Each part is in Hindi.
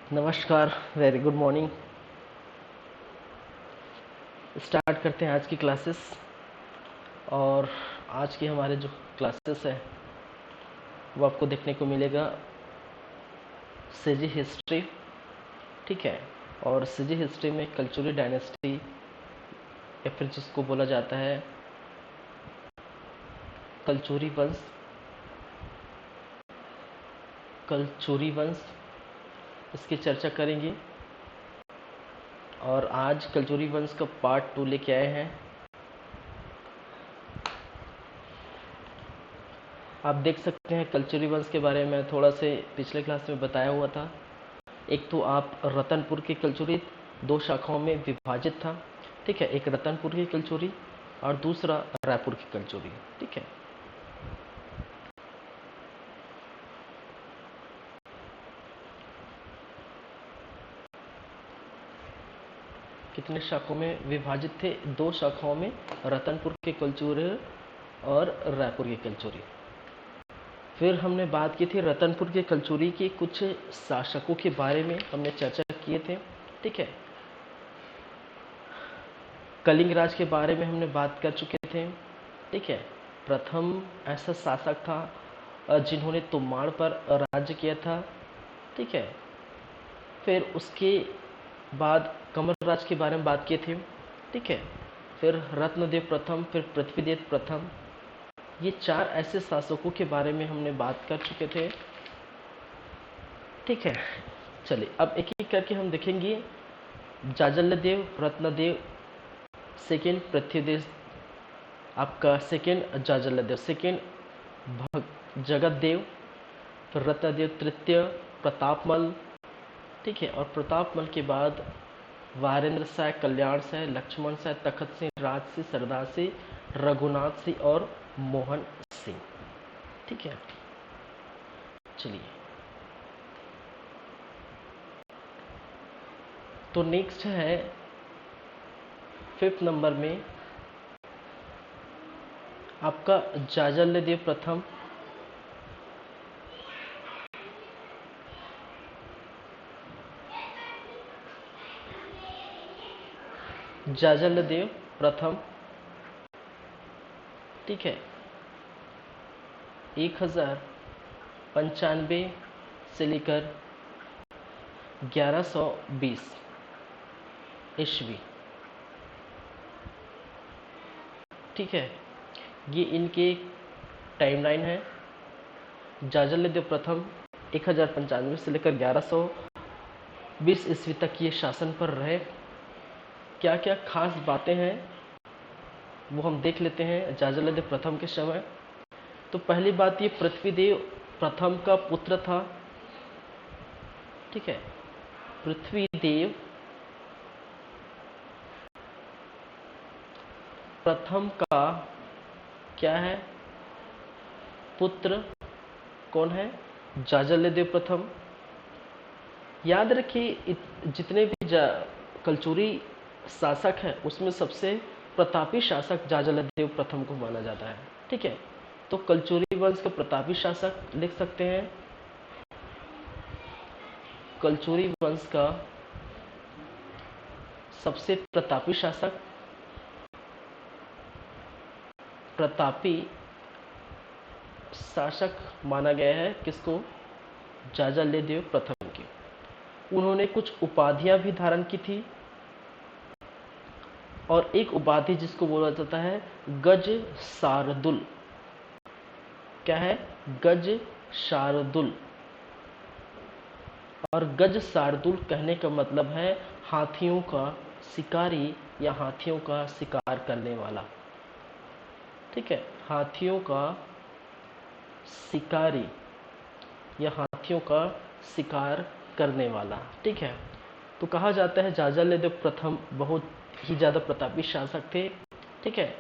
नमस्कार, वेरी गुड मॉर्निंग। स्टार्ट करते हैं आज की क्लासेस। और आज की हमारे जो क्लासेस है वो आपको देखने को मिलेगा सिजी हिस्ट्री, ठीक है। और सिजी हिस्ट्री में कल्चुरी डायनेस्टी या फिर जिसको बोला जाता है कल्चुरी वंश, इसकी चर्चा करेंगे। और आज कल्चुरी वंश का पार्ट 2 लेके आए हैं। आप देख सकते हैं कल्चुरी वंश के बारे में थोड़ा से पिछले क्लास में बताया हुआ था। एक तो आप रतनपुर की कल्चुरी 2 शाखाओं में विभाजित था, ठीक है। एक रतनपुर की कल्चुरी और दूसरा रायपुर की कल्चुरी, ठीक है। कितने शाखाओं में विभाजित थे? 2 शाखाओं में, रतनपुर की कल्चुरी और रायपुर की कल्चुरी। फिर हमने बात की थी रतनपुर की कल्चुरी के कुछ शासकों के बारे में हमने चर्चा किए थे, ठीक है। कलिंग राज के बारे में हमने बात कर चुके थे, ठीक है। प्रथम ऐसा शासक था जिन्होंने तोमाड़ पर राज्य किया था, ठीक है। फिर उसके बाद कमरराज के बारे में बात किए थे, ठीक है। फिर रत्नदेव प्रथम, फिर पृथ्वीदेव प्रथम। ये 4 ऐसे शासकों के बारे में हमने बात कर चुके थे, ठीक है। चलिए अब एक एक करके हम देखेंगे। जाजलदेव, रत्नदेव, सेकेंड पृथ्वीदेव, आपका सेकेंड जाजलदेव, सेकेंड जगतदेव, फिर रत्नदेव तृतीय प्रतापमल, ठीक है। और प्रतापमल के बाद वारेंद्र शाह, कल्याण शाह, लक्ष्मण शाह, तखत सिंह, राज सिंह, सरदार सिंह, रघुनाथ सिंह और मोहन सिंह, ठीक है। चलिए तो नेक्स्ट है 5th नंबर में आपका जाजलदेव प्रथम। जाजलदेव प्रथम, ठीक है। 1095 से लेकर 1120 ईस्वी, ठीक है। ये इनके टाइमलाइन है। जाजलदेव प्रथम 1095 से लेकर 1120 ईस्वी तक ये शासन पर रहे। क्या क्या खास बातें हैं वो हम देख लेते हैं जाजलदेव प्रथम के समय। तो पहली बात, ये पृथ्वीदेव प्रथम का पुत्र था, ठीक है। पृथ्वीदेव प्रथम का क्या है? पुत्र कौन है? जाजलदेव प्रथम। याद रखिए जितने भी कल्चुरी शासक हैं उसमें सबसे प्रतापी शासक जाजलदेव प्रथम को माना जाता है, ठीक है। तो कल्चुरी वंश का प्रतापी शासक लिख सकते हैं। कल्चुरी वंश का सबसे प्रतापी शासक, प्रतापी शासक माना गया है किसको? जाजलदेव प्रथम की। उन्होंने कुछ उपाधियां भी धारण की थी, और एक उपाधि जिसको बोला जाता है गज शार्दुल। क्या है? गज शार्दुल। और गज शार्दुल कहने का मतलब है हाथियों का शिकारी या हाथियों का शिकार करने वाला, ठीक है। हाथियों का शिकारी या हाथियों का शिकार करने वाला, ठीक है। तो कहा जाता है जाजलदेव प्रथम बहुत ही ज़्यादा प्रतापी शासक थे, ठीक है।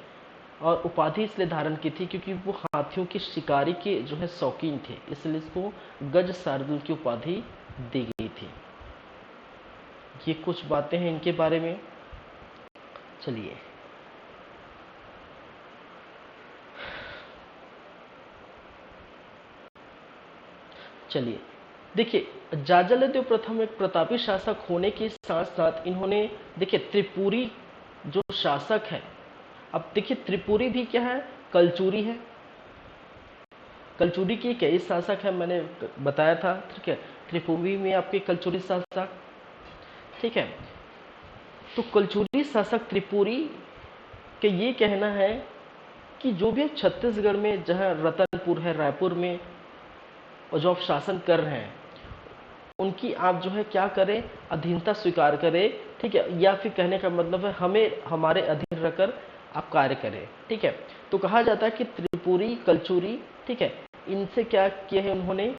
और उपाधि इसलिए धारण की थी क्योंकि वो हाथियों की शिकारी के जो है शौकीन थे, इसलिए इसको गज शार्दुल की उपाधि दी गई थी। ये कुछ बातें हैं इनके बारे में। चलिए चलिए देखिए जाजलदेव प्रथम एक प्रतापी शासक होने के साथ साथ इन्होंने, देखिए त्रिपुरी जो शासक है, अब देखिए त्रिपुरी भी क्या है, कलचुरी है। कलचुरी के कई शासक हैं, मैंने बताया था, ठीक है। त्रिपुरी में आपके कलचुरी शासक, ठीक है। तो कलचुरी शासक त्रिपुरी के ये कहना है कि जो भी छत्तीसगढ़ में, जहाँ रतनपुर है, रायपुर में, और जो आप शासन कर रहे हैं, उनकी आप जो है क्या करें, अधीनता स्वीकार करें, ठीक है। या फिर कहने का मतलब है हमें हमारे अधीन रहकर आप कार्य करें, ठीक है। तो कहा जाता है कि त्रिपुरी, कलचुरी, ठीक है, इनसे क्या किया है उन्होंने,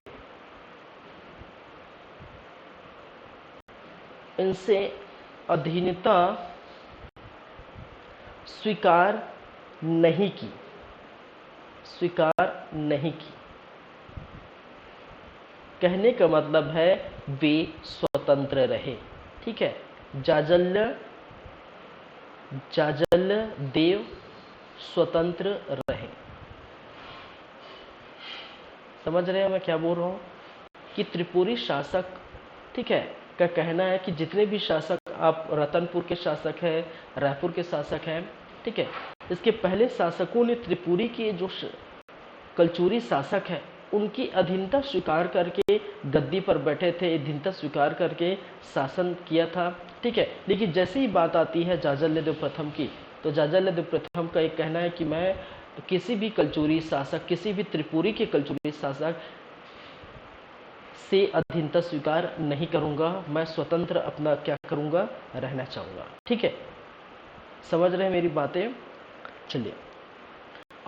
इनसे अधीनता स्वीकार नहीं की, स्वीकार नहीं की। कहने का मतलब है वे स्वतंत्र रहे, ठीक है। जाजल देव स्वतंत्र रहे। समझ रहे हैं मैं क्या बोल रहा हूँ, कि त्रिपुरी शासक, ठीक है, का कहना है कि जितने भी शासक, आप रतनपुर के शासक हैं, रायपुर के शासक हैं, ठीक है, इसके पहले शासकों ने त्रिपुरी के जो कलचुरी शासक है उनकी अधीनता स्वीकार करके गद्दी पर बैठे थे, अधीनता स्वीकार करके शासन किया था, ठीक है। लेकिन जैसे ही बात आती है जाजलदेव प्रथम की, तो जाजलदेव प्रथम का एक कहना है कि मैं किसी भी कलचुरी शासक, किसी भी त्रिपुरी के कलचुरी शासक से अधीनता स्वीकार नहीं करूंगा, मैं स्वतंत्र अपना क्या करूंगा, रहना चाहूंगा, ठीक है। समझ रहे हैं मेरी बातें, चलिए।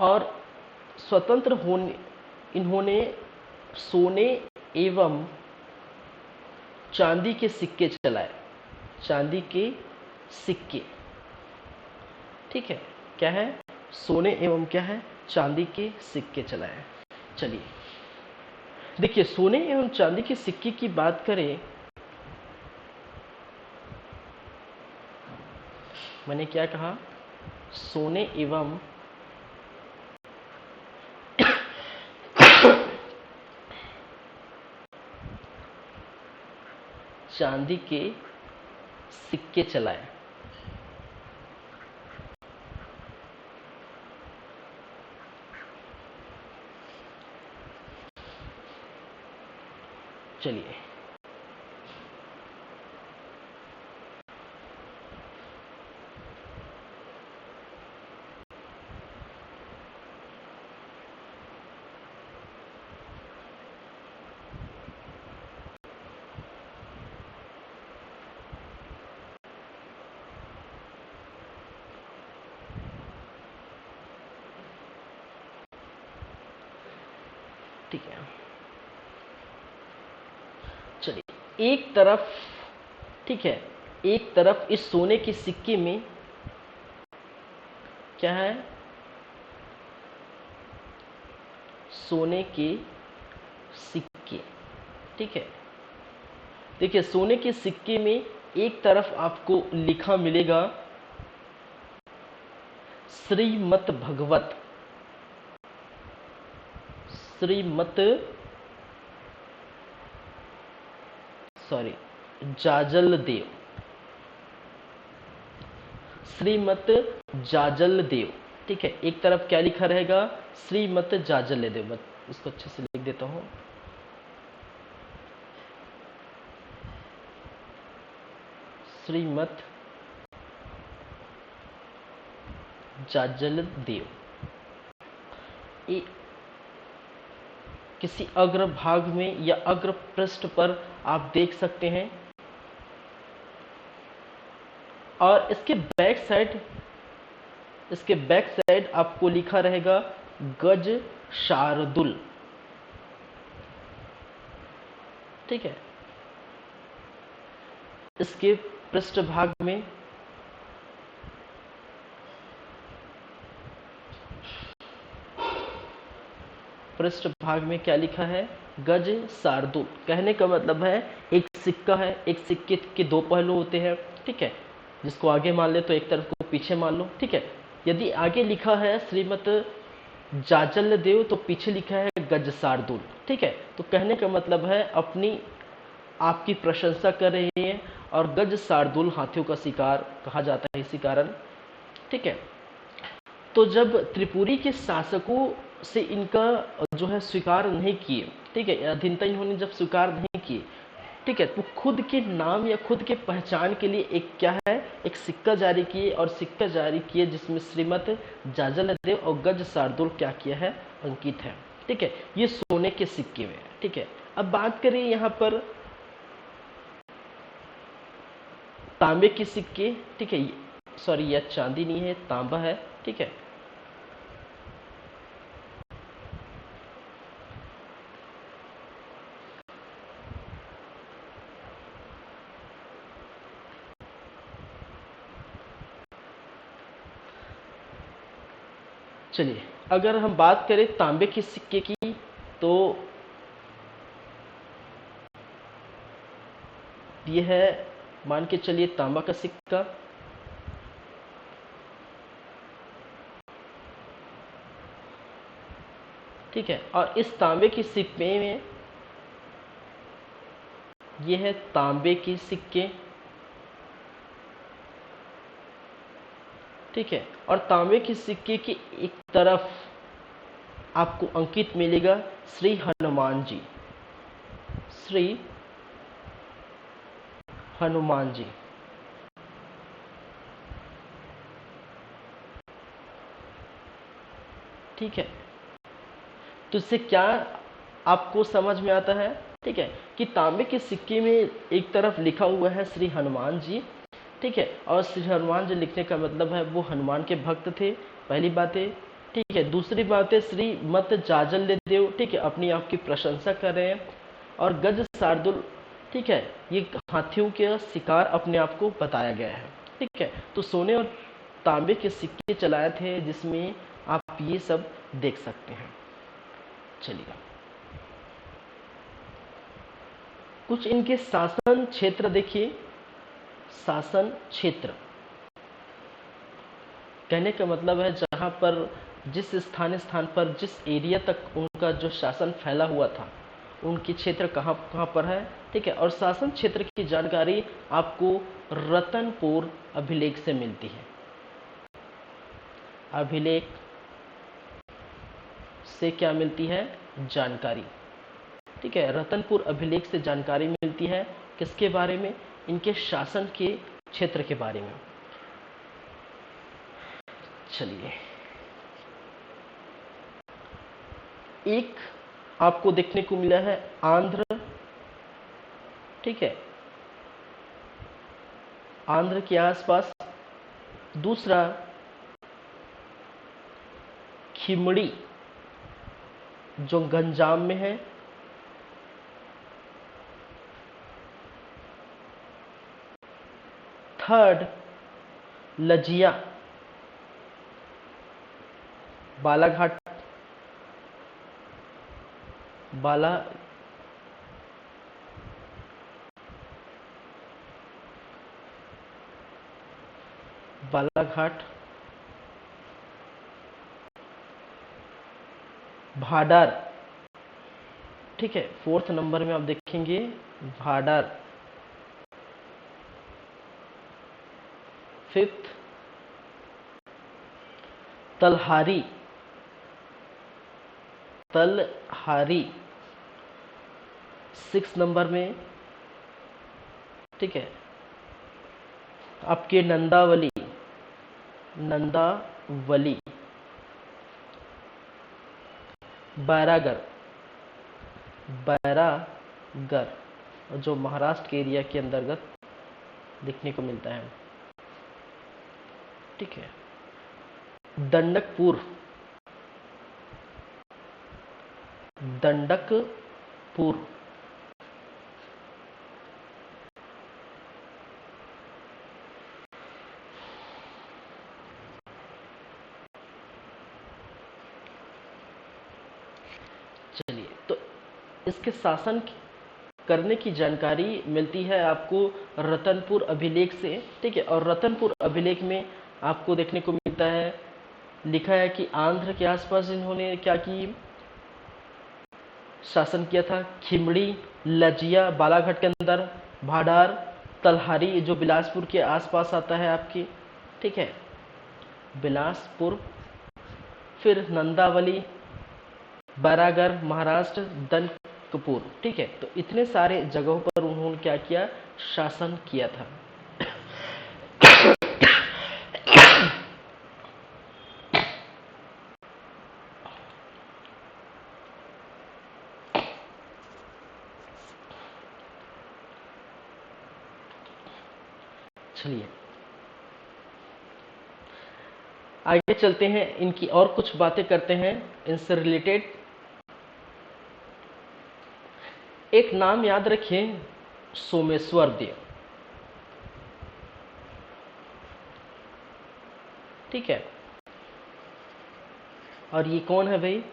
और स्वतंत्र होने, इन्होंने सोने एवं चांदी के सिक्के चलाए, चांदी के सिक्के, ठीक है। क्या है, सोने एवं क्या है, चांदी के सिक्के चलाए। चलिए देखिए, सोने एवं चांदी के सिक्के की बात करें, मैंने क्या कहा, सोने एवं चांदी के सिक्के चलाए। चलिए ठीक है, चलिए एक तरफ, ठीक है, एक तरफ इस सोने के सिक्के में क्या है, सोने के सिक्के, ठीक है। देखिए सोने के सिक्के में एक तरफ आपको लिखा मिलेगा श्रीमत भगवत, श्रीमत, सॉरी, जाजलदेव, श्रीमत जाजलदेव, ठीक है। एक तरफ क्या लिखा रहेगा, श्रीमत जाजलदेव। मैं इसको अच्छे से लिख देता हूं, श्रीमत जाजलदेव। किसी अग्र भाग में या अग्र पृष्ठ पर आप देख सकते हैं। और इसके बैक साइड आपको लिखा रहेगा गज शार्दुल, ठीक है। इसके पृष्ठभाग में क्या लिखा है, गज शार्दुल। कहने का मतलब है एक सिक्का है, एक सिक्के के दो पहलू होते हैं, ठीक है। जिसको आगे मान ले तो एक तरफ को पीछे मान लो, ठीक है। यदि आगे लिखा है श्रीमत जाजलदेव तो पीछे लिखा है गज शार्दुल, ठीक है। तो कहने का मतलब है अपनी आपकी प्रशंसा कर रहे हैं, और गज शार्दुल हाथियों का शिकार कहा जाता है इसी कारण। ठीक है, तो जब त्रिपुरी के शासकों से इनका जो है स्वीकार नहीं किए, ठीक है, अधीनता इन्होंने जब स्वीकार नहीं किए, ठीक है, तो खुद के नाम या खुद के पहचान के लिए एक क्या है, एक सिक्का जारी किए, और सिक्का जारी किए जिसमें श्रीमत जाजलदेव और गज शार्दुल क्या किया है, अंकित है। ठीक है, ये सोने के सिक्के में। ठीक है, अब बात करें यहाँ पर तांबे के सिक्के। ठीक है, सॉरी यह चांदी नहीं है, तांबा है। ठीक है, चलिए अगर हम बात करें तांबे के सिक्के की, तो ये है, मान के चलिए तांबा का सिक्का। ठीक है, और इस तांबे के सिक्के में ये है तांबे के सिक्के। ठीक है, और तांबे के सिक्के की एक तरफ आपको अंकित मिलेगा श्री हनुमान जी, श्री हनुमान जी। ठीक है, तो इससे क्या आपको समझ में आता है? ठीक है, कि तांबे के सिक्के में एक तरफ लिखा हुआ है श्री हनुमान जी। ठीक है, और श्री हनुमान जी लिखने का मतलब है वो हनुमान के भक्त थे, पहली बात है। ठीक है, दूसरी बात है श्री मत जाजल्य देव, ठीक है, अपनी आपकी प्रशंसा कर रहे हैं। और गज शार्दुल, ठीक है, ये हाथियों के शिकार अपने आप को बताया गया है। ठीक है, तो सोने और तांबे के सिक्के चलाए थे जिसमें आप ये सब देख सकते हैं। चलिए कुछ इनके शासन क्षेत्र देखिए। शासन क्षेत्र कहने का मतलब है जहां पर जिस स्थान पर जिस एरिया तक उनका जो शासन फैला हुआ था, उनकी क्षेत्र कहाँ कहाँ पर है। ठीक है, और शासन क्षेत्र की जानकारी आपको रतनपुर अभिलेख से मिलती है। अभिलेख से क्या मिलती है? जानकारी। ठीक है, रतनपुर अभिलेख से जानकारी मिलती है किसके बारे में? इनके शासन के क्षेत्र के बारे में। चलिए एक आपको देखने को मिला है आंध्र। ठीक है, आंध्र के आसपास। दूसरा खिमड़ी जो गंजाम में है। थर्ड लजिया बालाघाट, बाला बालाघाट, भाडार। ठीक है, फोर्थ नंबर में आप देखेंगे भाडार। फिफ्थ तलहारी, तलहारी सिक्स नंबर में। ठीक है, आपके नंदावली, नंदावली। बैरागर, बैरागर जो महाराष्ट्र के एरिया के अंतर्गत देखने को मिलता है। ठीक है, दंडकपुर, दंडकपुर। चलिए तो इसके शासन करने की जानकारी मिलती है आपको रतनपुर अभिलेख से। ठीक है, और रतनपुर अभिलेख में आपको देखने को मिलता है, लिखा है कि आंध्र के आसपास इन्होंने क्या की, शासन किया था। खिमड़ी, लजिया बालाघाट के अंदर, भाडार, तलहारी जो बिलासपुर के आसपास आता है आपकी, ठीक है, बिलासपुर, फिर नंदावली, बैरागढ़ महाराष्ट्र, दनकपुर, ठीक है। तो इतने सारे जगहों पर उन्होंने क्या किया, शासन किया था। चलिए आगे चलते हैं, इनकी और कुछ बातें करते हैं इनसे रिलेटेड। एक नाम याद रखिए, सोमेश्वर देव, ठीक है। और ये कौन है भाई,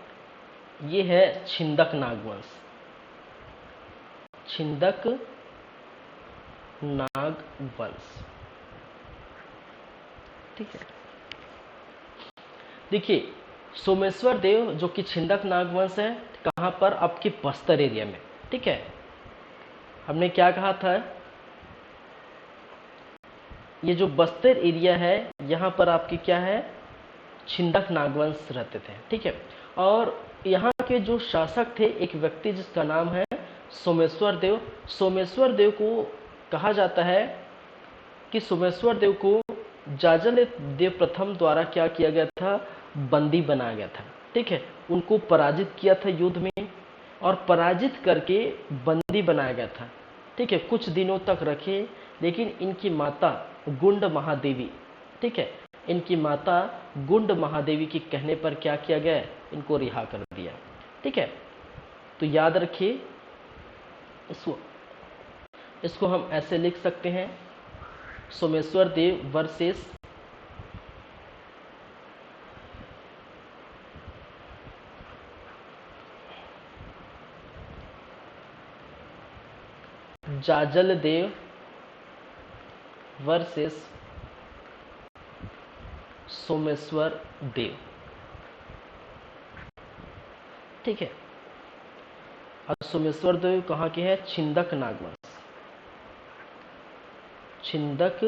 ये है छिंदक नागवंश, छिंदक नागवंश, ठीक है। देखिए सोमेश्वर देव जो कि छिंदक नागवंश है, कहाँ पर, आपके बस्तर एरिया में, ठीक है। हमने क्या कहा था, ये जो बस्तर एरिया है यहाँ पर आपके क्या है, छिंदक नागवंश रहते थे, ठीक है। और यहाँ के जो शासक थे, एक व्यक्ति जिसका नाम है सोमेश्वर देव। सोमेश्वर देव को कहा जाता है कि सोमेश्वर देव को जाजल देव प्रथम द्वारा क्या किया गया था, बंदी बनाया गया था, ठीक है। उनको पराजित किया था युद्ध में, और पराजित करके बंदी बनाया गया था, ठीक है। कुछ दिनों तक रखे, लेकिन इनकी माता गुंड महादेवी, ठीक है, इनकी माता गुंड महादेवी के कहने पर क्या किया गया, इनको रिहा कर दिया, ठीक है। तो याद रखिए इसको हम ऐसे लिख सकते हैं, सोमेश्वर देव वर्सेस जाजल देव वर्सेस सोमेश्वर देव, ठीक है। और सोमेश्वर देव कहाँ के हैं, छिंदक नागवंश, छिंदक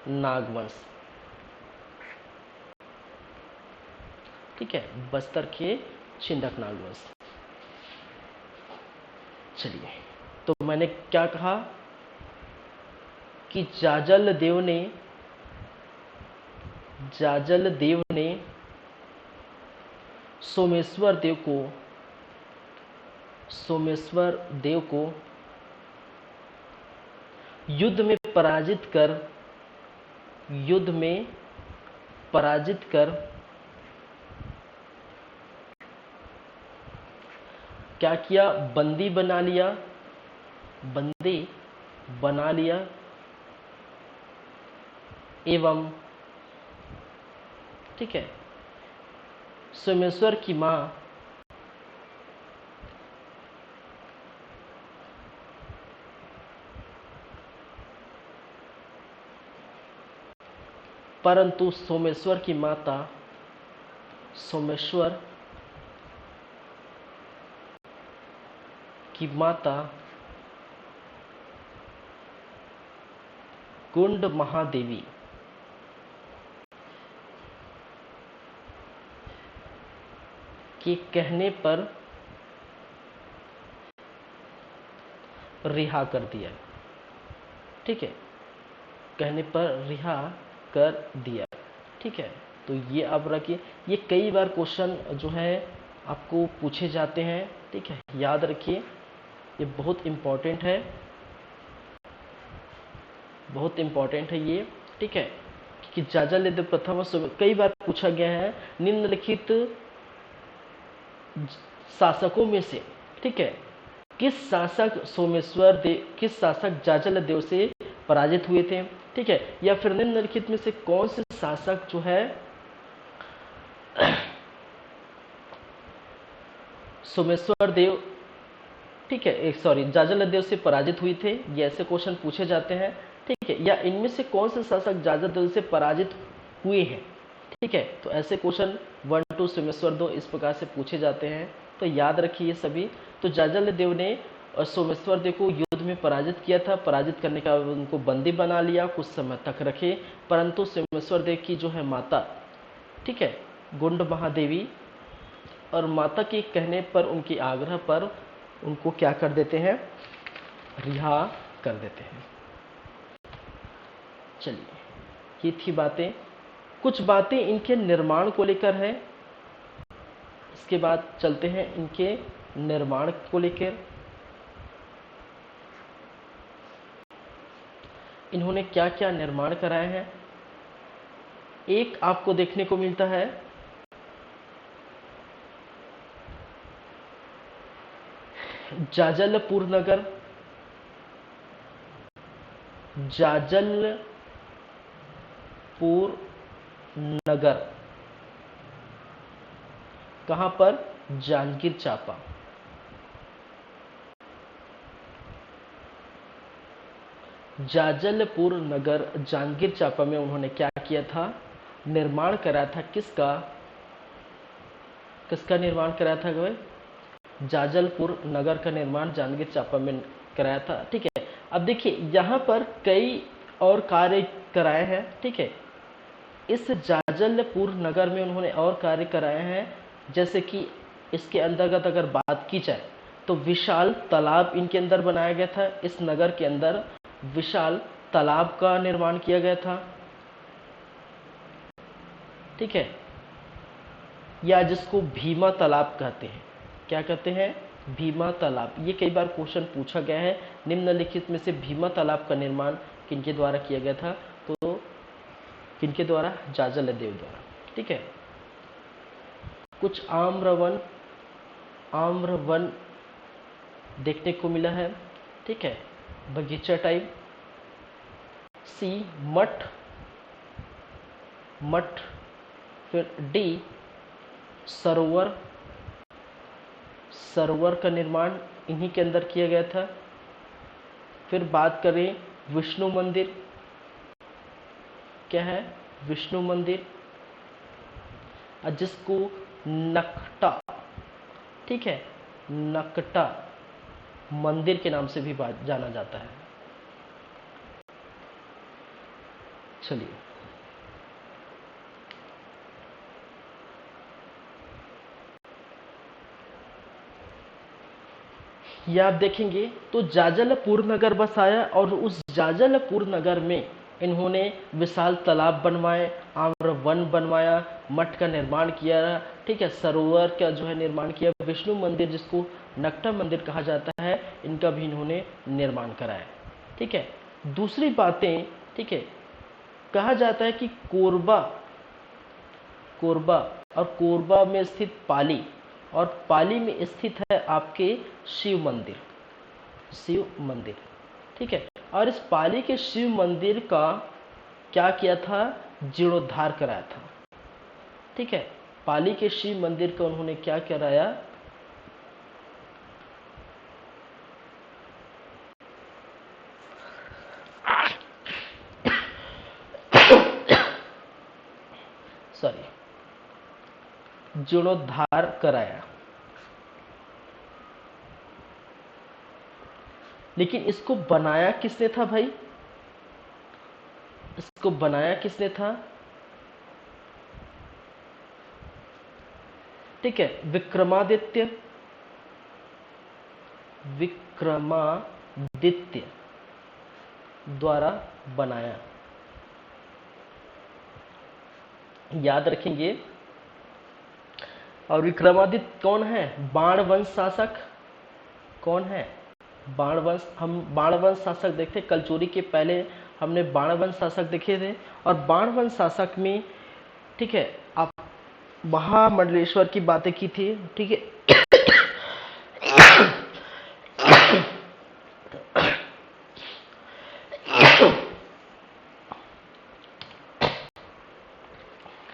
नागवंश, ठीक है, बस्तर के छिंदक नागवंश। चलिए, तो मैंने क्या कहा कि जाजल देव ने सोमेश्वर देव को युद्ध में पराजित कर क्या किया, बंदी बना लिया एवं, ठीक है, सोमेश्वर की मां परंतु सोमेश्वर की माता गुंड महादेवी के कहने पर रिहा कर दिया, ठीक है, कहने पर रिहा कर दिया, ठीक है। तो ये अब रखिए, ये कई बार क्वेश्चन जो है आपको पूछे जाते हैं, ठीक है, याद रखिए, ये बहुत इम्पोर्टेंट है, ये, ठीक है। कि जाजल देव प्रथम कई बार पूछा गया है, निम्नलिखित शासकों में से, ठीक है, किस शासक जाजल देव से पराजित हुए थे, ठीक है, या फिर निम्नलिखित में से कौन से शासक जो है सोमेश्वर देव, ठीक है, सॉरी, जाजल देव से पराजित हुए थे, ये ऐसे क्वेश्चन पूछे जाते हैं, ठीक है। या इनमें से कौन से शासक जाजल देव से पराजित हुए हैं, ठीक है। तो ऐसे क्वेश्चन 1 2 सोमेश्वर 2 इस प्रकार से पूछे जाते हैं, तो याद रखिए ये सभी। तो जाजल देव ने सोमेश्वर देव को युद्ध में पराजित किया था। पराजित करने का उनको बंदी बना लिया, कुछ समय तक रखे, परंतु सोमेश्वर देव की जो है माता, ठीक है, गुंड महादेवी, और माता के कहने पर, उनके आग्रह पर उनको क्या कर देते हैं, रिहा कर देते हैं। चलिए, ये थी बातें। कुछ बातें इनके निर्माण को लेकर है, इसके बाद चलते हैं इनके निर्माण को लेकर। इन्होंने क्या क्या निर्माण कराए हैं। एक आपको देखने को मिलता है जाजलपुर नगर। जाजलपुर नगर कहां पर, जांजगीर चांपा। जाजलपुर नगर जांजगीर चांपा में उन्होंने क्या किया था, निर्माण कराया था। किसका किसका निर्माण कराया था भाई, जाजलपुर नगर का निर्माण जांजगीर चांपा में कराया था। ठीक है, अब देखिए यहाँ पर कई और कार्य कराए हैं। ठीक है, इस जाजलपुर नगर में उन्होंने और कार्य कराए हैं, जैसे कि इसके अंतर्गत अगर बात की जाए तो विशाल तालाब इनके अंदर बनाया गया था। इस नगर के अंदर विशाल तालाब का निर्माण किया गया था। ठीक है, या जिसको भीमा तालाब कहते हैं। क्या कहते हैं, भीमा तालाब। ये कई बार क्वेश्चन पूछा गया है। निम्नलिखित में से भीमा तालाब का निर्माण किनके द्वारा किया गया था, तो किनके द्वारा, जाजल देव द्वारा। ठीक है, कुछ आम्रवन देखने को मिला है। ठीक है, बगीचा टाइप। सी, मठ। फिर डी, सरोवर का निर्माण इन्हीं के अंदर किया गया था। फिर बात करें विष्णु मंदिर, क्या है, विष्णु मंदिर, जिसको नकटा, ठीक है, नकटा मंदिर के नाम से भी जाना जाता है। चलिए, ये आप देखेंगे तो जाजलपुर नगर बसाया, और उस जाजलपुर नगर में इन्होंने विशाल तालाब बनवाए, आम्र वन बनवाया, मठ का निर्माण किया। ठीक है, सरोवर का जो है निर्माण किया, विष्णु मंदिर जिसको नकटा मंदिर कहा जाता है, इनका भी इन्होंने निर्माण कराया। ठीक है, दूसरी बातें, ठीक है, कहा जाता है कि कोरबा और कोरबा में स्थित पाली, और पाली में स्थित है आपके शिव मंदिर। ठीक है, और इस पाली के शिव मंदिर का क्या किया था, जीर्णोद्धार कराया था। ठीक है, पाली के शिव मंदिर का उन्होंने क्या कराया, जीर्णोद्धार कराया। लेकिन इसको बनाया किसने था भाई, इसको बनाया किसने था, ठीक है, विक्रमादित्य द्वारा बनाया। याद रखेंगे। और विक्रमादित्य कौन है, बाणवंश शासक। कौन है, बाणवंश। हम बाणवंश शासक देखते, कलचोरी के पहले हमने बाणवंश शासक देखे थे। और बाणवंश शासक में, ठीक है, आप महामंडलेश्वर की बातें की थी। ठीक है,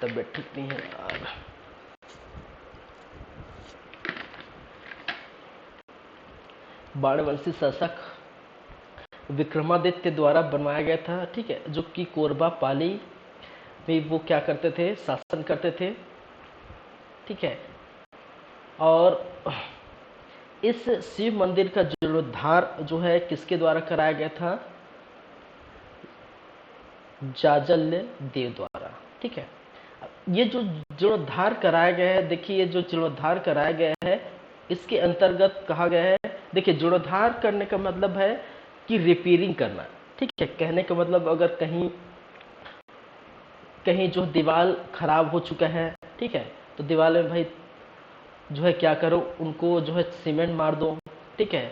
तबियत ठीक नहीं है यार। बाणवंशी शासक विक्रमादित्य द्वारा बनवाया गया था। ठीक है, जो कि कोरबा पाली में वो क्या करते थे, शासन करते थे। ठीक है, और इस शिव मंदिर का जीर्णोद्धार जो है किसके द्वारा कराया गया था? जाजल्य देव द्वारा। ठीक है, ये जो जीर्णोद्धार कराया गया है, देखिए ये जो जीर्णोद्धार कराया गया है इसके अंतर्गत कहा गया है, देखिए जीर्णोद्धार करने का मतलब है कि रिपेयरिंग करना। ठीक है, कहने का मतलब अगर कहीं कहीं जो दीवार खराब हो चुका है, ठीक है, तो दीवार में भाई जो है क्या करो, उनको जो है सीमेंट मार दो। ठीक है,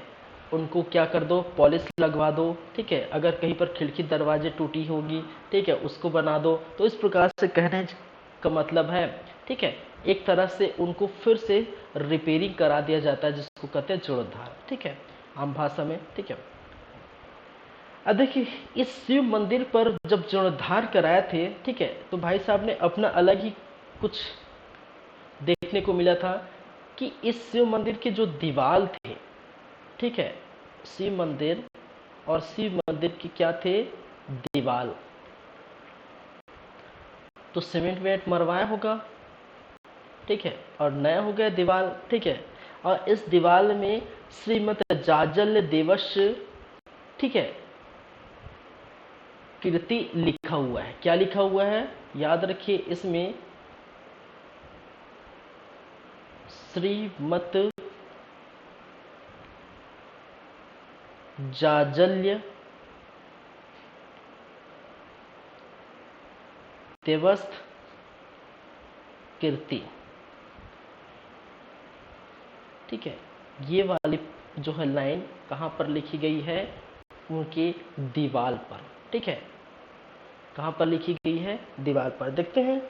उनको क्या कर दो, पॉलिश लगवा दो। ठीक है, अगर कहीं पर खिड़की दरवाजे टूटी होगी, ठीक है, उसको बना दो। तो इस प्रकार से कहने का मतलब है, ठीक है, एक तरह से उनको फिर से रिपेयरिंग करा दिया जाता है, जिसको कहते हैं जीर्णोद्धार। ठीक है, आम भाषा में। ठीक है, अब देखिए इस शिव मंदिर पर जब जीर्णोद्धार कराए थे, ठीक है, तो भाई साहब ने अपना अलग ही कुछ देखने को मिला था कि इस शिव मंदिर के जो दीवार थे, ठीक है, शिव मंदिर और शिव मंदिर की क्या थे, दीवार, तो सीमेंट वेट मरवाया होगा। ठीक है, और नया हो गया दीवार। ठीक है, और इस दीवार में श्रीमद जाजल्य देवस्य, ठीक है, कीर्ति लिखा हुआ है। क्या लिखा हुआ है, याद रखिए, इसमें श्रीमत जाजल्य देवस्थ कीर्ति। ठीक है, ये वाली जो है लाइन कहाँ पर लिखी गई है, उनके दीवार पर। ठीक है, कहाँ पर लिखी गई है, दीवार पर। देखते हैं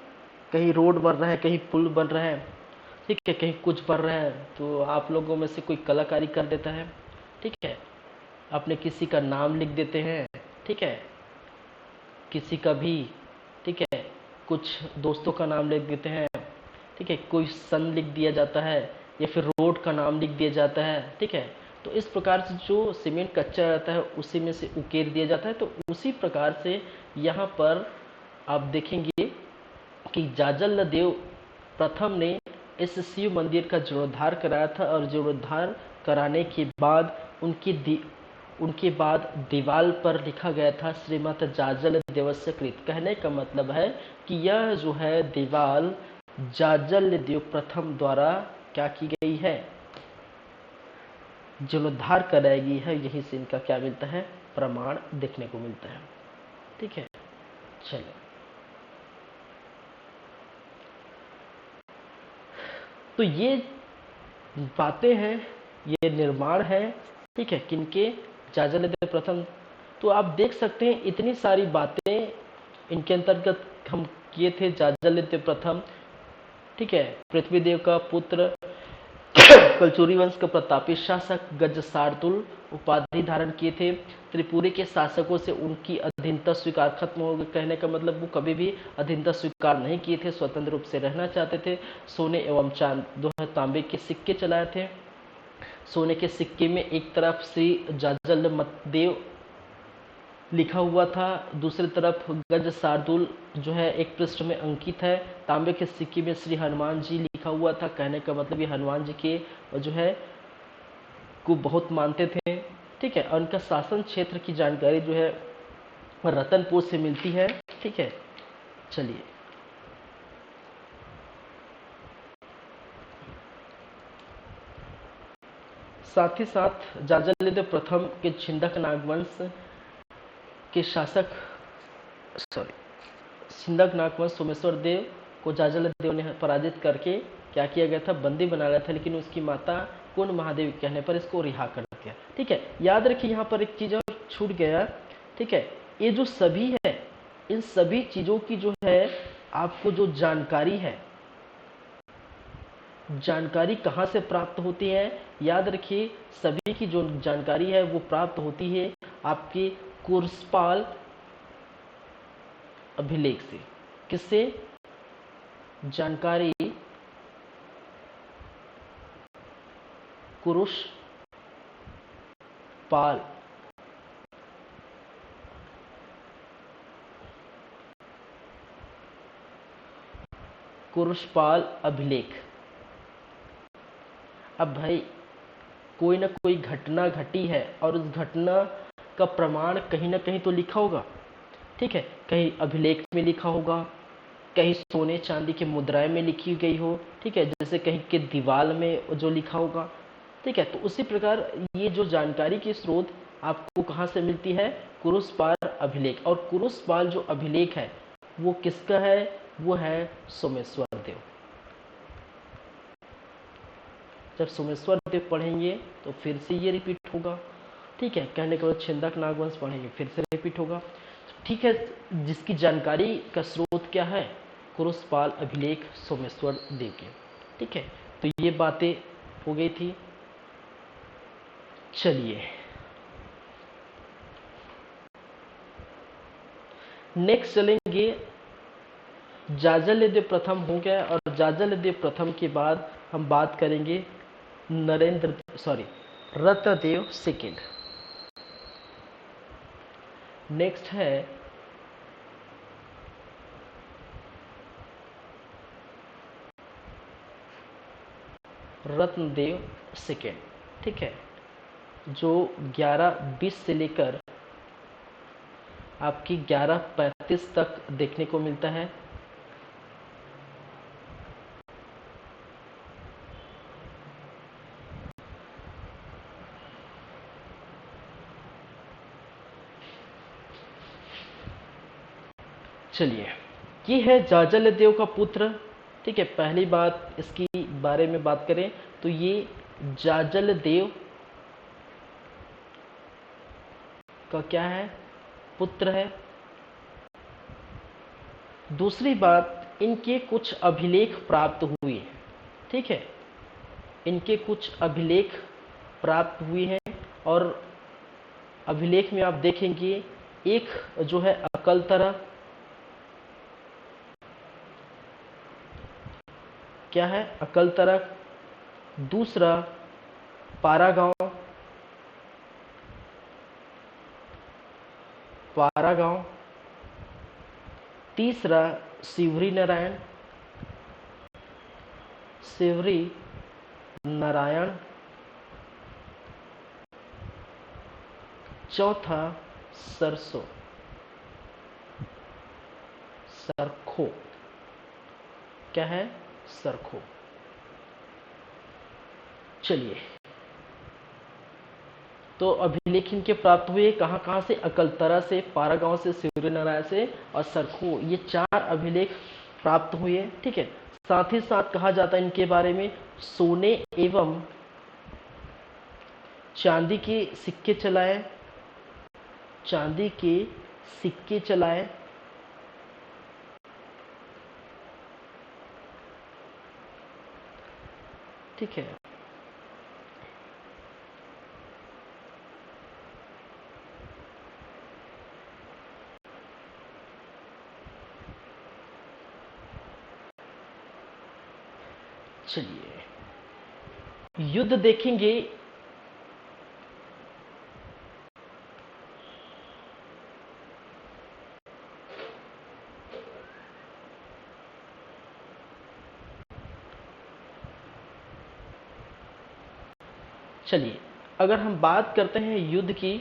कहीं रोड बन रहा है, कहीं पुल बन रहा है, ठीक है, कहीं कुछ बन रहा है, तो आप लोगों में से कोई कलाकारी कर देता है। ठीक है, अपने किसी का नाम लिख देते हैं। ठीक है, किसी का भी, ठीक है, कुछ दोस्तों का नाम लिख देते हैं। ठीक है, कोई सन लिख दिया जाता है, या फिर रोड का नाम लिख दिया जाता है। ठीक है, तो इस प्रकार से जो सीमेंट कच्चा रहता है उसी में से उकेर दिया जाता है। तो उसी प्रकार से यहाँ पर आप देखेंगे कि जाजल्य देव प्रथम ने इस शिव मंदिर का जीर्णोद्धार कराया था, और जीर्णोद्धार कराने के बाद उनके बाद दीवार पर लिखा गया था श्रीमत जाजल्य देवस्य कृत। कहने का मतलब है कि यह जो है दीवार जाजल्य देव प्रथम द्वारा क्या की गई है, जीर्णोद्धार कराई गई है। यही से इनका क्या मिलता है, प्रमाण देखने को मिलता है। ठीक है, चलिए, तो ये बातें हैं, ये निर्माण है। ठीक है, किनके, जाजल्य प्रथम। तो आप देख सकते हैं इतनी सारी बातें इनके अंतर्गत हम किए थे। जाजल्य प्रथम, ठीक है, पृथ्वीदेव का पुत्र, कलचुरी वंश का प्रतापी शासक, गज शार्दुल उपाधि धारण किए थे। त्रिपुरी के शासकों से उनकी अधीनता स्वीकार खत्म हो गई। कहने का मतलब वो कभी भी अधीनता स्वीकार नहीं किए थे, स्वतंत्र रूप से रहना चाहते थे। सोने एवं चांद दोनों तांबे के सिक्के चलाए थे। सोने के सिक्के में एक तरफ श्री जाजल्य मतदेव लिखा हुआ था, दूसरी तरफ गज शार्दुल जो है एक पृष्ठ में अंकित है। तांबे के सिक्के में श्री हनुमान जी लिखा हुआ था। कहने का मतलब ये हनुमान जी के जो है को बहुत मानते थे। ठीक है, और उनका शासन क्षेत्र की जानकारी जो है रतनपुर से मिलती है। ठीक है, चलिए, साथ ही साथ जाजल्य प्रथम के छिंदक नागवंश के शासक, सॉरी, छिंदक नागवंश सोमेश्वर देव को जाजल्य देव ने पराजित करके क्या किया गया था, बंदी बनाया गया था। लेकिन उसकी माता कुंड महादेव के कहने पर इसको रिहा कर दिया। ठीक है, याद रखिए यहाँ पर एक चीज और छूट गया। ठीक है, ये जो सभी है, इन सभी चीजों की जो है आपको जो जानकारी है, जानकारी कहाँ से प्राप्त होती है, याद रखिए सभी की जो जानकारी है वो प्राप्त होती है आपके कुर्सपाल अभिलेख से। किससे, जानकारी कुरुष पाल कुरुषपाल अभिलेख। अब भाई कोई ना कोई घटना घटी है और उस घटना का प्रमाण कहीं ना कहीं तो लिखा होगा। ठीक है, कहीं अभिलेख में लिखा होगा, कहीं सोने चांदी के मुद्राएं में लिखी गई हो। ठीक है, जैसे कहीं के दीवार में जो लिखा होगा। ठीक है, तो उसी प्रकार ये जो जानकारी की स्रोत आपको कहाँ से मिलती है? कुरुस्पाल अभिलेख। और कुरुस्पाल जो अभिलेख है वो किसका है? वो है सोमेश्वर देव। जब सोमेश्वर देव पढ़ेंगे तो फिर से ये रिपीट होगा। ठीक है, कहने के बाद छिंदक नागवंश पढ़ेंगे फिर से रिपीट होगा। ठीक है, जिसकी जानकारी का स्रोत क्या है? कुरुस्पाल अभिलेख सोमेश्वर देव के। ठीक है, तो ये बातें हो गई थी। चलिए नेक्स्ट चलेंगे। जाजलदेव प्रथम हो गया और जाजलदेव प्रथम के बाद हम बात करेंगे रत्नदेव सेकेंड। नेक्स्ट है रत्नदेव सेकेंड। ठीक है, जो 1120 से लेकर आपकी 1135 तक देखने को मिलता है। चलिए, ये है जाजलदेव का पुत्र। ठीक है, पहली बात इसकी बारे में बात करें तो ये जाजलदेव का क्या है? पुत्र है। दूसरी बात, इनके कुछ अभिलेख प्राप्त हुए। ठीक है, इनके कुछ अभिलेख प्राप्त हुए हैं और अभिलेख में आप देखेंगे एक जो है अकलतरा, क्या है? अकलतरा। दूसरा पारागांव, पारागांव। तीसरा शिवरी नारायण, शिवरी नारायण। चौथा सरसो, सरखो, क्या है? सरखो। चलिए, तो अभिलेख इनके प्राप्त हुए कहाँ कहाँ से? अकलतरा से, पारागांव से, शिवरी नारायण से और सरखो, ये 4 अभिलेख प्राप्त हुए। ठीक है, साथ ही साथ कहा जाता है इनके बारे में सोने एवं चांदी के सिक्के चलाए, चांदी के सिक्के चलाए। ठीक है, चलिए युद्ध देखेंगे। चलिए, अगर हम बात करते हैं युद्ध की,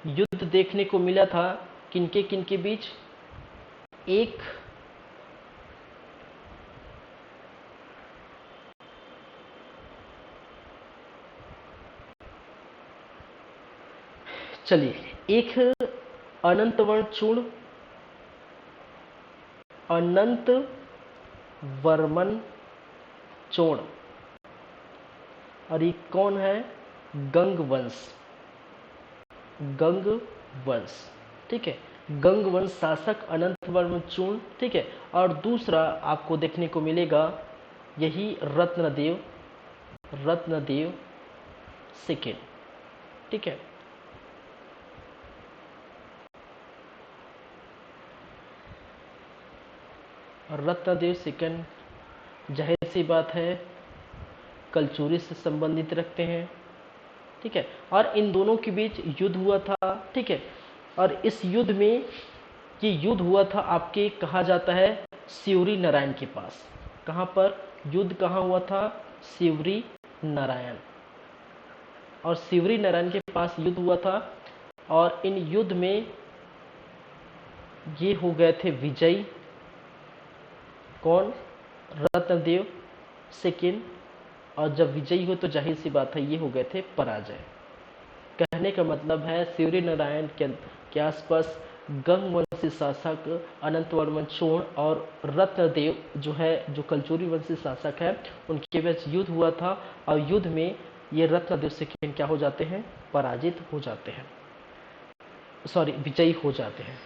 युद्ध देखने को मिला था किनके किनके बीच? एक चलिए, एक अनंतवर्ण चूर्ण, अनंत वर्मन चोण, और ये कौन है? गंग वंश, गंग वंश। ठीक है, गंग वंश शासक अनंत वर्मन चूर्ण। ठीक है, और दूसरा आपको देखने को मिलेगा यही रत्नदेव, रत्नदेव सेकेंड। ठीक है, रत्नदेव सेकेंड जाहिर सी बात है कलचुरी से संबंधित रखते हैं। ठीक है, और इन दोनों के बीच युद्ध हुआ था। ठीक है, और इस युद्ध में, ये युद्ध हुआ था आपके, कहा जाता है शिवरी नारायण के पास। कहाँ पर युद्ध कहाँ हुआ था? शिवरी नारायण। और शिवरी नारायण के पास युद्ध हुआ था और इन युद्ध में ये हो गए थे विजयी। कौन? रत्नदेव सेकेंड। और जब विजयी हो तो जाहिर सी बात है ये हो गए थे पराजय। कहने का मतलब है शिवरी नारायण के आसपास गंग वंशी शासक अनंतवर्मन चोण और रत्नदेव जो कलचुरी वंशी शासक है उनके बीच युद्ध हुआ था। और युद्ध में ये रत्नदेव सेकेंड क्या हो जाते हैं? पराजित हो जाते हैं, सॉरी विजयी हो जाते हैं।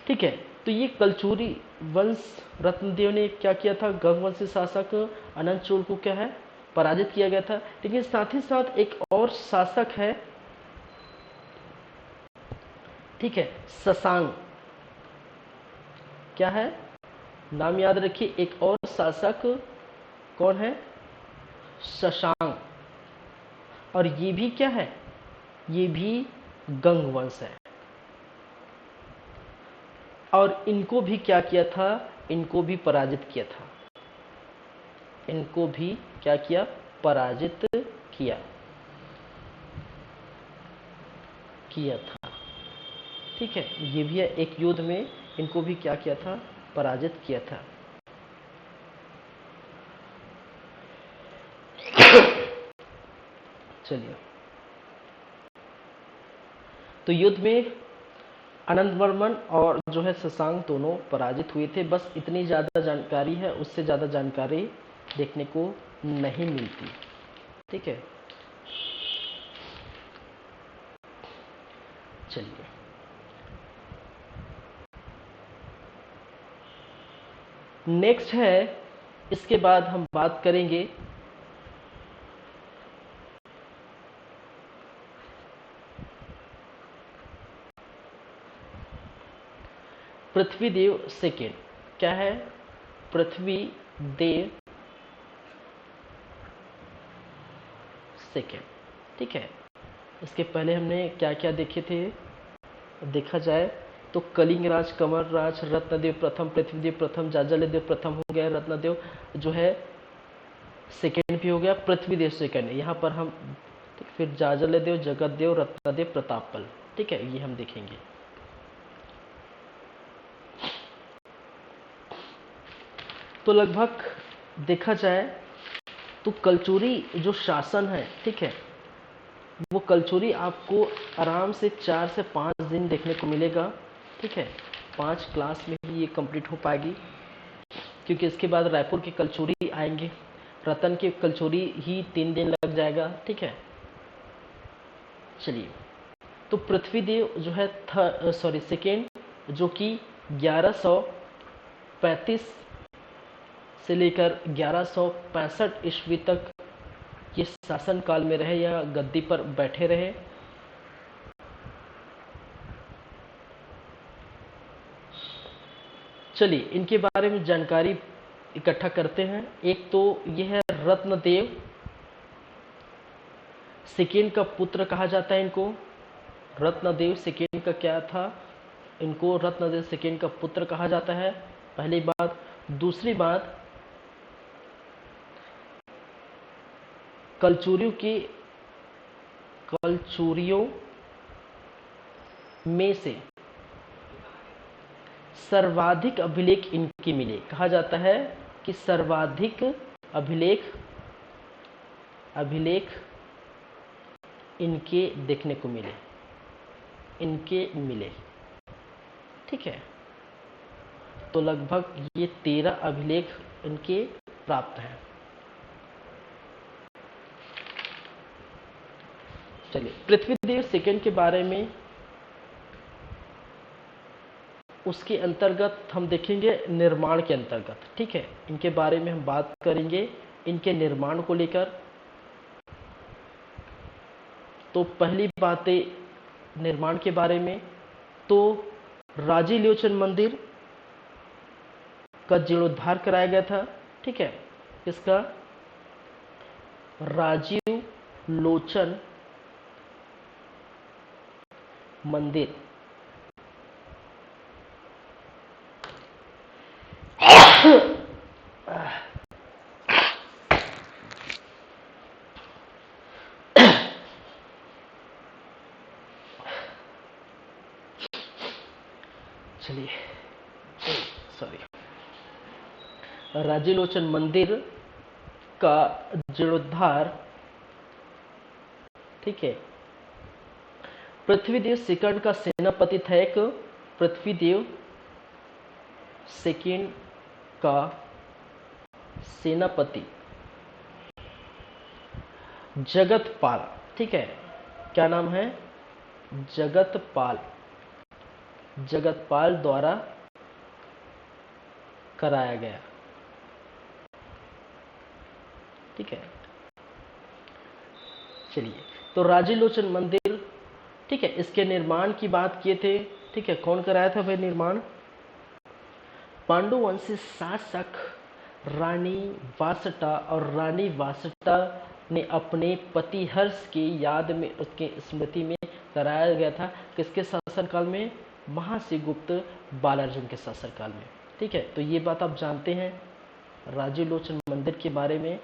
ठीक है, तो ये कलचुरी वंश रत्नदेव ने क्या किया था? गंग वंशी शासक अनंत चोल को क्या है? पराजित किया गया था। लेकिन साथ ही साथ एक और शासक है, ठीक है, शशांक। क्या है? नाम याद रखिए, एक और शासक कौन है? शशांक। और ये भी क्या है? ये भी गंग वंश है। और इनको भी क्या किया था? इनको भी पराजित किया था। इनको भी क्या किया? पराजित किया था। ठीक है, ये भी है, एक युद्ध में इनको भी क्या किया था? पराजित किया था। चलिए, तो युद्ध में अनंतवर्मन और जो है शशांक दोनों पराजित हुए थे। बस इतनी ज़्यादा जानकारी है, उससे ज़्यादा जानकारी देखने को नहीं मिलती। ठीक है, चलिए नेक्स्ट है, इसके बाद हम बात करेंगे पृथ्वीदेव सेकेंड। क्या है? पृथ्वीदेव सेकेंड। ठीक है, इसके पहले हमने क्या क्या देखे थे? देखा जाए तो कलिंग राज, कंवर राज, रत्नदेव प्रथम, पृथ्वीदेव प्रथम, जाजलदेव प्रथम हो गया, रत्नदेव जो है सेकेंड भी हो गया, पृथ्वीदेव सेकेंड। यहाँ पर हम फिर जाजलदेव, जगतदेव, रत्नदेव, प्रतापल। ठीक है, ये हम देखेंगे। तो लगभग देखा जाए तो कलचुरी जो शासन है, ठीक है, वो कलचुरी आपको आराम से 4 से 5 दिन देखने को मिलेगा। ठीक है, 5 क्लास में ही ये कंप्लीट हो पाएगी, क्योंकि इसके बाद रायपुर के कलचुरी आएंगे, रतन के कलचुरी ही 3 दिन लग जाएगा। ठीक है, चलिए, तो पृथ्वीदेव जो है सेकेंड, जो कि 1135 से लेकर 1165 ईस्वी तक ये शासन काल में रहे या गद्दी पर बैठे रहे। चलिए इनके बारे में जानकारी इकट्ठा करते हैं। एक तो यह है रत्नदेव सेकेंड का पुत्र कहा जाता है इनको। रत्नदेव सेकेंड का क्या था? इनको रत्नदेव सेकेंड का पुत्र कहा जाता है, पहली बात। दूसरी बात, कलचुरियों में से सर्वाधिक अभिलेख इनके मिले। कहा जाता है कि सर्वाधिक अभिलेख इनके देखने को मिले, इनके मिले। ठीक है, तो लगभग ये 13 अभिलेख इनके प्राप्त हैं। चलिए पृथ्वीदेव सेकेंड के बारे में, उसके अंतर्गत हम देखेंगे निर्माण के अंतर्गत। ठीक है, इनके बारे में हम बात करेंगे, इनके निर्माण को लेकर। तो पहली बातें निर्माण के बारे में, तो राजी लोचन मंदिर का जीर्णोद्धार कराया गया था। ठीक है, इसका राजीव लोचन मंदिर चलिए, सॉरी, राजीलोचन मंदिर का जीर्णोद्धार, ठीक है, पृथ्वीदेव सेकंड का सेनापति था एक, पृथ्वीदेव सेकंड का सेनापति जगतपाल, ठीक है, क्या नाम है, जगतपाल, जगतपाल द्वारा कराया गया, ठीक है। चलिए, तो राजीलोचन मंदिर, ठीक है, इसके निर्माण की बात किए थे, ठीक है, कौन कराया था भाई निर्माण, पांडुवंशी शासक रानी वासटा, और रानी वासटा ने अपने पति हर्ष की याद में, उसके स्मृति में कराया गया था। किसके शासनकाल में, महाशिवगुप्त बालार्जुन के शासनकाल में, ठीक है। तो ये बात आप जानते हैं राजीलोचन मंदिर के बारे में।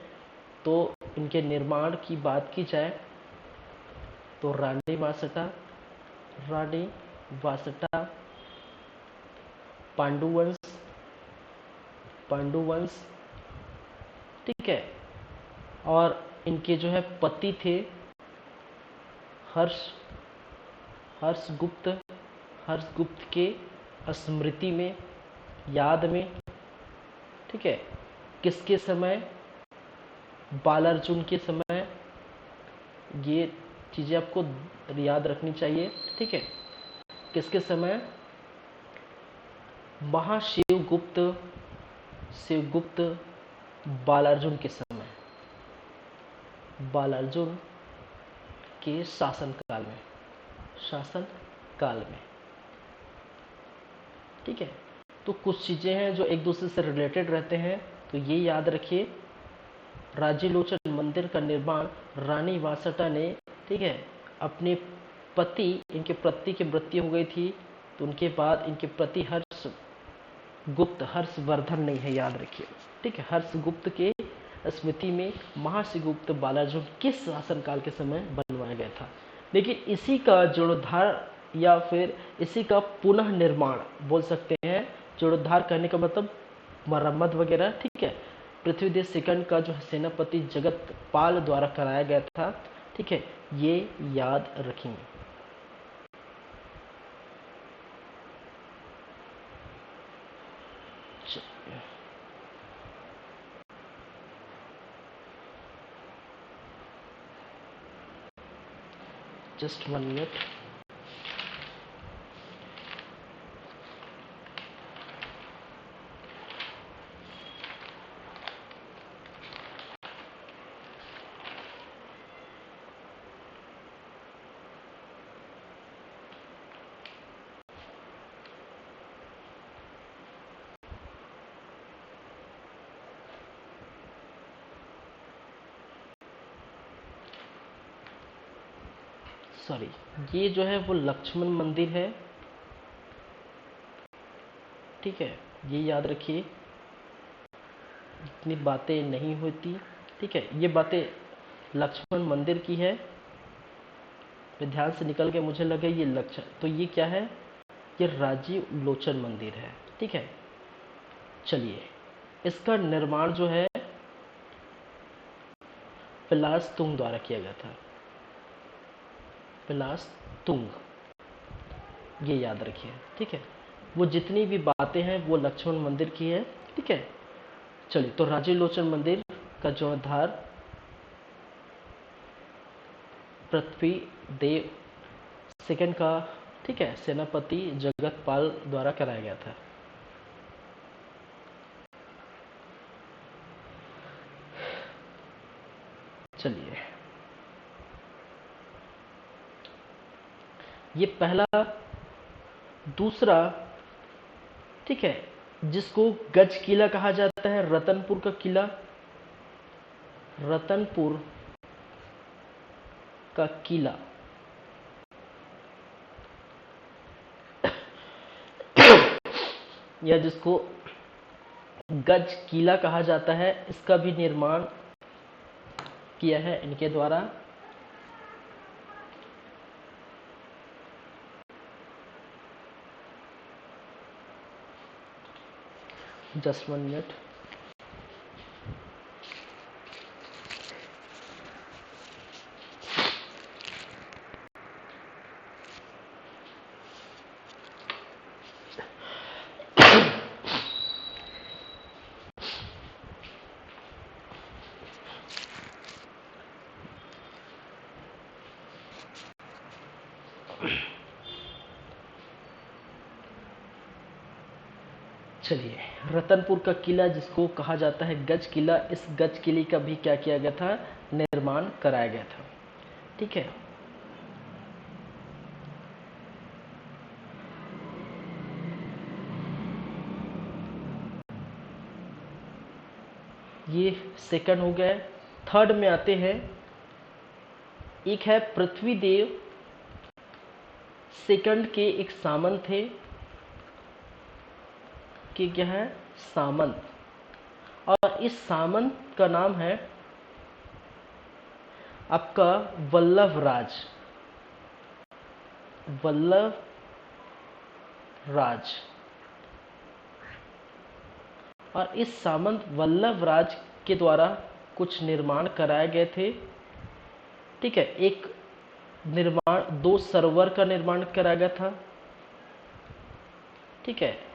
तो इनके निर्माण की बात की जाए तो रानी वासटा पांडुवंश, ठीक है, और इनके जो है पति थे हर्षगुप्त के स्मृति में, याद में, ठीक है। किसके समय, बालार्जुन के समय, ये चीज़ें आपको याद रखनी चाहिए, ठीक है। किसके समय, शिवगुप्त बालार्जुन के समय, बालार्जुन के शासनकाल में, ठीक है। तो कुछ चीज़ें हैं जो एक दूसरे से रिलेटेड रहते हैं, तो ये याद रखिए। राजीलोचन मंदिर का निर्माण रानी वासटा ने, ठीक है, अपने पति, इनके पति की मृत्यु हो गई थी, तो उनके बाद इनके पति हर्षवर्धन नहीं है, याद रखिए, ठीक है, हर्षगुप्त के स्मृति में महाशिवगुप्त बालार्जुन के शासनकाल के समय बनवाया गया था। लेकिन इसी का जीर्णोद्धार या फिर इसी का पुनः निर्माण बोल सकते हैं। जीर्णोद्धार करने का मतलब मरम्मत वगैरह, ठीक है, पृथ्वीदेव सेकंड का जो सेनापति जगतपाल द्वारा कराया गया था, ठीक है, ये याद रखेंगे। Just 1 minute. सॉरी, ये जो है वो लक्ष्मण मंदिर है, ठीक है, ये याद रखिए, इतनी बातें नहीं होती, ठीक है, ये बातें लक्ष्मण मंदिर की है। ध्यान से निकल के मुझे लगे ये लक्ष्मण, तो ये क्या है, ये राजीव लोचन मंदिर है, ठीक है। चलिए, इसका निर्माण जो है पिलास-तुंग द्वारा किया गया था, पिलास-तुंग, ये याद रखिए, ठीक है। वो जितनी भी बातें हैं वो लक्ष्मण मंदिर की है, ठीक है। चलिए, तो राजीलोचन मंदिर का जीर्णोद्धार पृथ्वी देव सेकंड का, ठीक है, सेनापति जगतपाल द्वारा कराया गया था। चलिए, ये पहला, दूसरा, ठीक है, जिसको गज किला कहा जाता है, रतनपुर का किला, रतनपुर का किला, या जिसको गज किला कहा जाता है, इसका भी निर्माण किया है इनके द्वारा। Just 1 minute. चलिए, रतनपुर का किला जिसको कहा जाता है गज किला, इस गज किले का भी क्या किया गया था, निर्माण कराया गया था। ठीक है, ये सेकंड हो गया। थर्ड में आते हैं, एक है पृथ्वी देव सेकंड के एक सामंत थे कि क्या है, सामंत, और इस सामंत का नाम है आपका वल्लभ राज। वल्लभ राज, और इस सामंत वल्लभ राज के द्वारा कुछ निर्माण कराए गए थे। ठीक है, एक निर्माण, 2 सरोवर का निर्माण कराया गया था। ठीक है,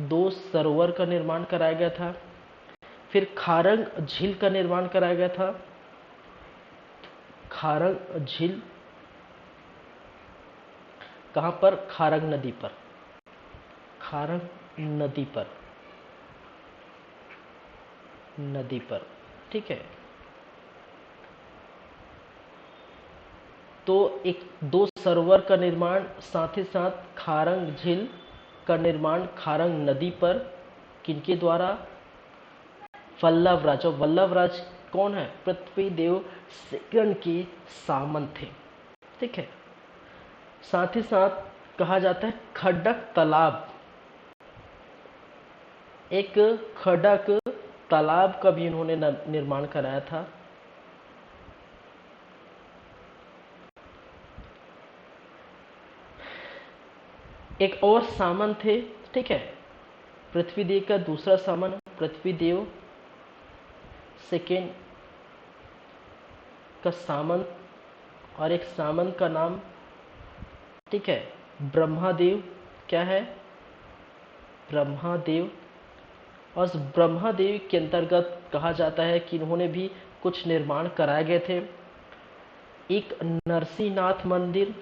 2 सरोवर का निर्माण कराया गया था। फिर खारंग झील का निर्माण कराया गया था। खारंग झील कहाँ पर, खारंग नदी पर, खारंग नदी पर, नदी पर। ठीक है, तो एक 2 सरोवर का निर्माण, साथ ही साथ खारंग झील का निर्माण खारंग नदी पर, किनके द्वारा, वल्लभ राज। और वल्लभ राज कौन है, पृथ्वी देव सेकंड के सामंत थे। ठीक है, साथ ही साथ कहा जाता है खडक तालाब, एक खडक तालाब का भी इन्होंने निर्माण कराया था। एक और सामंत थे। ठीक है, पृथ्वी देव का दूसरा सामंत, पृथ्वी देव सेकेंड का सामंत, और एक सामंत का नाम, ठीक है, ब्रह्मादेव। क्या है, ब्रह्मादेव। और उस ब्रह्मादेव के अंतर्गत कहा जाता है कि इन्होंने भी कुछ निर्माण कराए गए थे। एक नरसिंहनाथ मंदिर,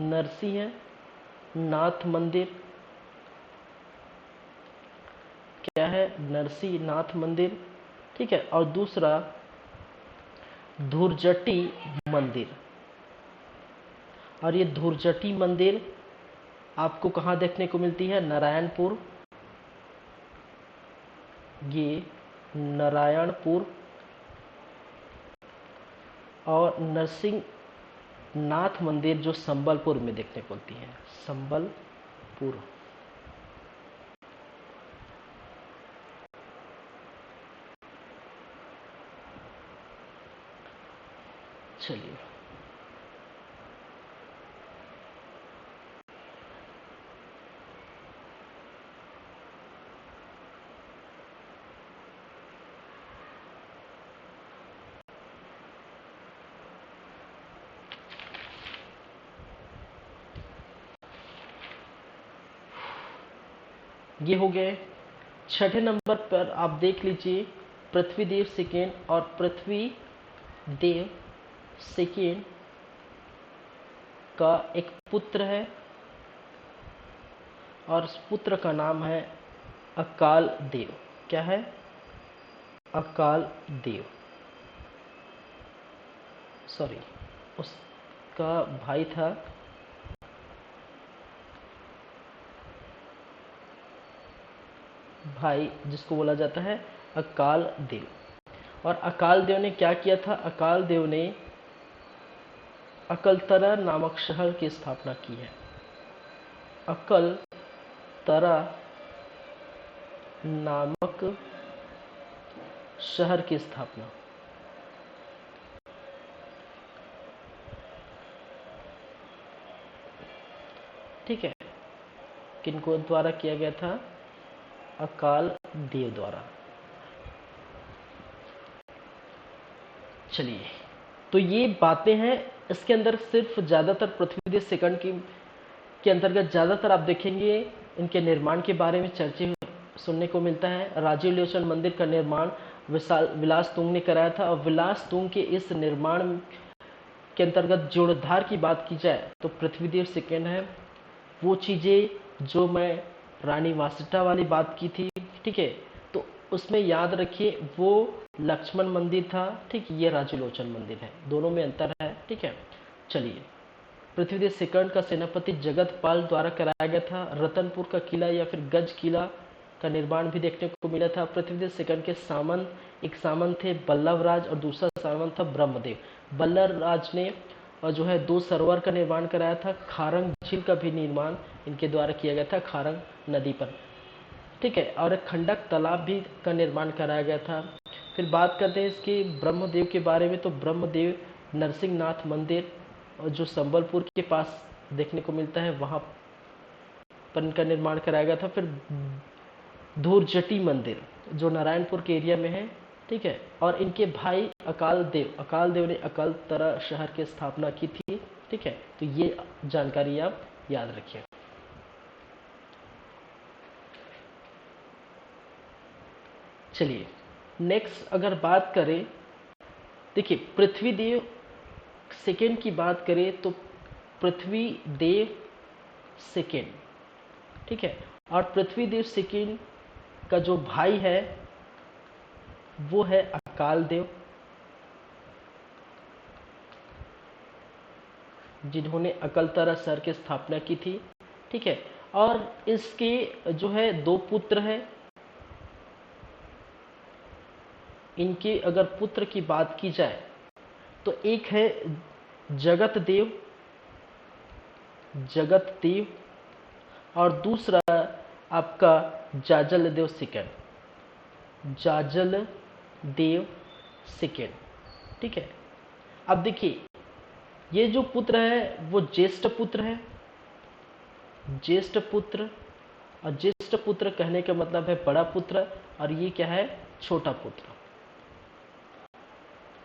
नरसिंहनाथ मंदिर, क्या है, नरसिंहनाथ मंदिर। ठीक है, और दूसरा धुरजटी मंदिर। और ये धुरजटी मंदिर आपको कहाँ देखने को मिलती है, नारायणपुर। ये नारायणपुर और नरसिंहनाथ मंदिर जो संबलपुर में देखने को मिलती है, संबलपुर। चलिए, ये हो गए। छठे नंबर पर आप देख लीजिए, पृथ्वीदेव सेकेंड और पृथ्वी देव सेकेंड का एक पुत्र है, और उस पुत्र का नाम है अकाल देव। क्या है, अकाल देव। सॉरी, उसका भाई था भाई, जिसको बोला जाता है अकाल देव। और अकाल देव ने क्या किया था, अकाल देव ने अकलतरा नामक शहर की स्थापना की है। अकलतरा नामक शहर की स्थापना, ठीक है, किनको द्वारा किया गया था, अकाल देव द्वारा। चलिए, तो ये बातें हैं। इसके अंदर सिर्फ ज़्यादातर पृथ्वीदेव सेकंड के अंतर्गत ज़्यादातर आप देखेंगे इनके निर्माण के बारे में चर्चे सुनने को मिलता है। राजीव लोचन मंदिर का निर्माण विलास तुंग ने कराया था, और विलास तुंग के इस निर्माण के अंतर्गत जीर्णोद्धार की बात की जाए तो पृथ्वीदेव सेकंड है। वो चीज़ें जो मैं रानी वासिष्ठा वाली बात की थी, ठीक है, तो उसमें याद रखिए वो लक्ष्मण मंदिर था, ठीक, ये राजीव लोचन मंदिर है, दोनों में अंतर है, ठीक है। चलिए, पृथ्वीदेव सेकंड का सेनापति जगत पाल द्वारा कराया गया था। रतनपुर का किला या फिर गज किला का निर्माण भी देखने को मिला था। पृथ्वीदेव सेकंड के सामंत, एक सामंत थे बल्लभराज और दूसरा सामंत था ब्रह्मदेव। बल्लभराज ने जो है 2 सरोवर का निर्माण कराया था। खारंग झील का भी निर्माण इनके द्वारा किया गया था, खारंग नदी पर, ठीक है, और एक खंडक तालाब भी का निर्माण कराया गया था। फिर बात करते हैं इसके ब्रह्मदेव के बारे में, तो ब्रह्मदेव नरसिंहनाथ मंदिर और जो संबलपुर के पास देखने को मिलता है, वहाँ पर इनका निर्माण कराया गया था। फिर धूरजटी मंदिर जो नारायणपुर के एरिया में है, ठीक है, और इनके भाई अकाल देव ने अकलतरा शहर की स्थापना की थी, ठीक है, तो ये जानकारी आप याद रखिए। चलिए, नेक्स्ट अगर बात करें, देखिए पृथ्वीदेव सेकेंड की बात करें तो पृथ्वीदेव सेकेंड, ठीक है, और पृथ्वीदेव सेकेंड का जो भाई है वो है अकाल देव, जिन्होंने अकलतरा शहर की स्थापना की थी, ठीक है, और इसके जो है 2 पुत्र हैं। इनके अगर पुत्र की बात की जाए तो एक है जगत देव और दूसरा आपका जाजल देव सेकंड, ठीक है। अब देखिए, ये जो पुत्र है वो ज्येष्ठ पुत्र है, और ज्येष्ठ पुत्र कहने का मतलब है बड़ा पुत्र, और ये क्या है, छोटा पुत्र।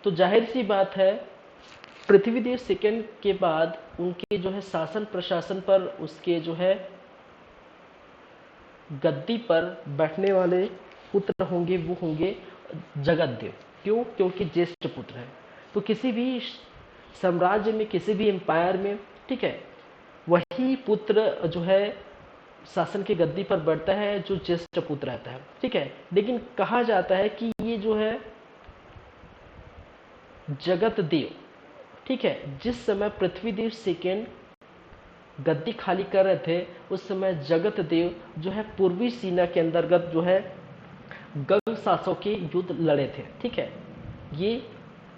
तो जाहिर सी बात है पृथ्वीदेव सेकंड के बाद उनके जो है शासन प्रशासन पर, उसके जो है गद्दी पर बैठने वाले पुत्र होंगे वो होंगे जगत देव। क्यों? क्योंकि ज्येष्ठ पुत्र है। तो किसी भी साम्राज्य में, किसी भी एम्पायर में, ठीक है, वही पुत्र जो है शासन की गद्दी पर बैठता है जो ज्येष्ठ पुत्र रहता है, ठीक है। लेकिन कहा जाता है कि ये जो है जगत देव, ठीक है, जिस समय पृथ्वीदेव सेकंड गद्दी खाली कर रहे थे उस समय जगत देव जो है पूर्वी सीमा के अंतर्गत जो है गंग शासकों के युद्ध लड़े थे, ठीक है। ये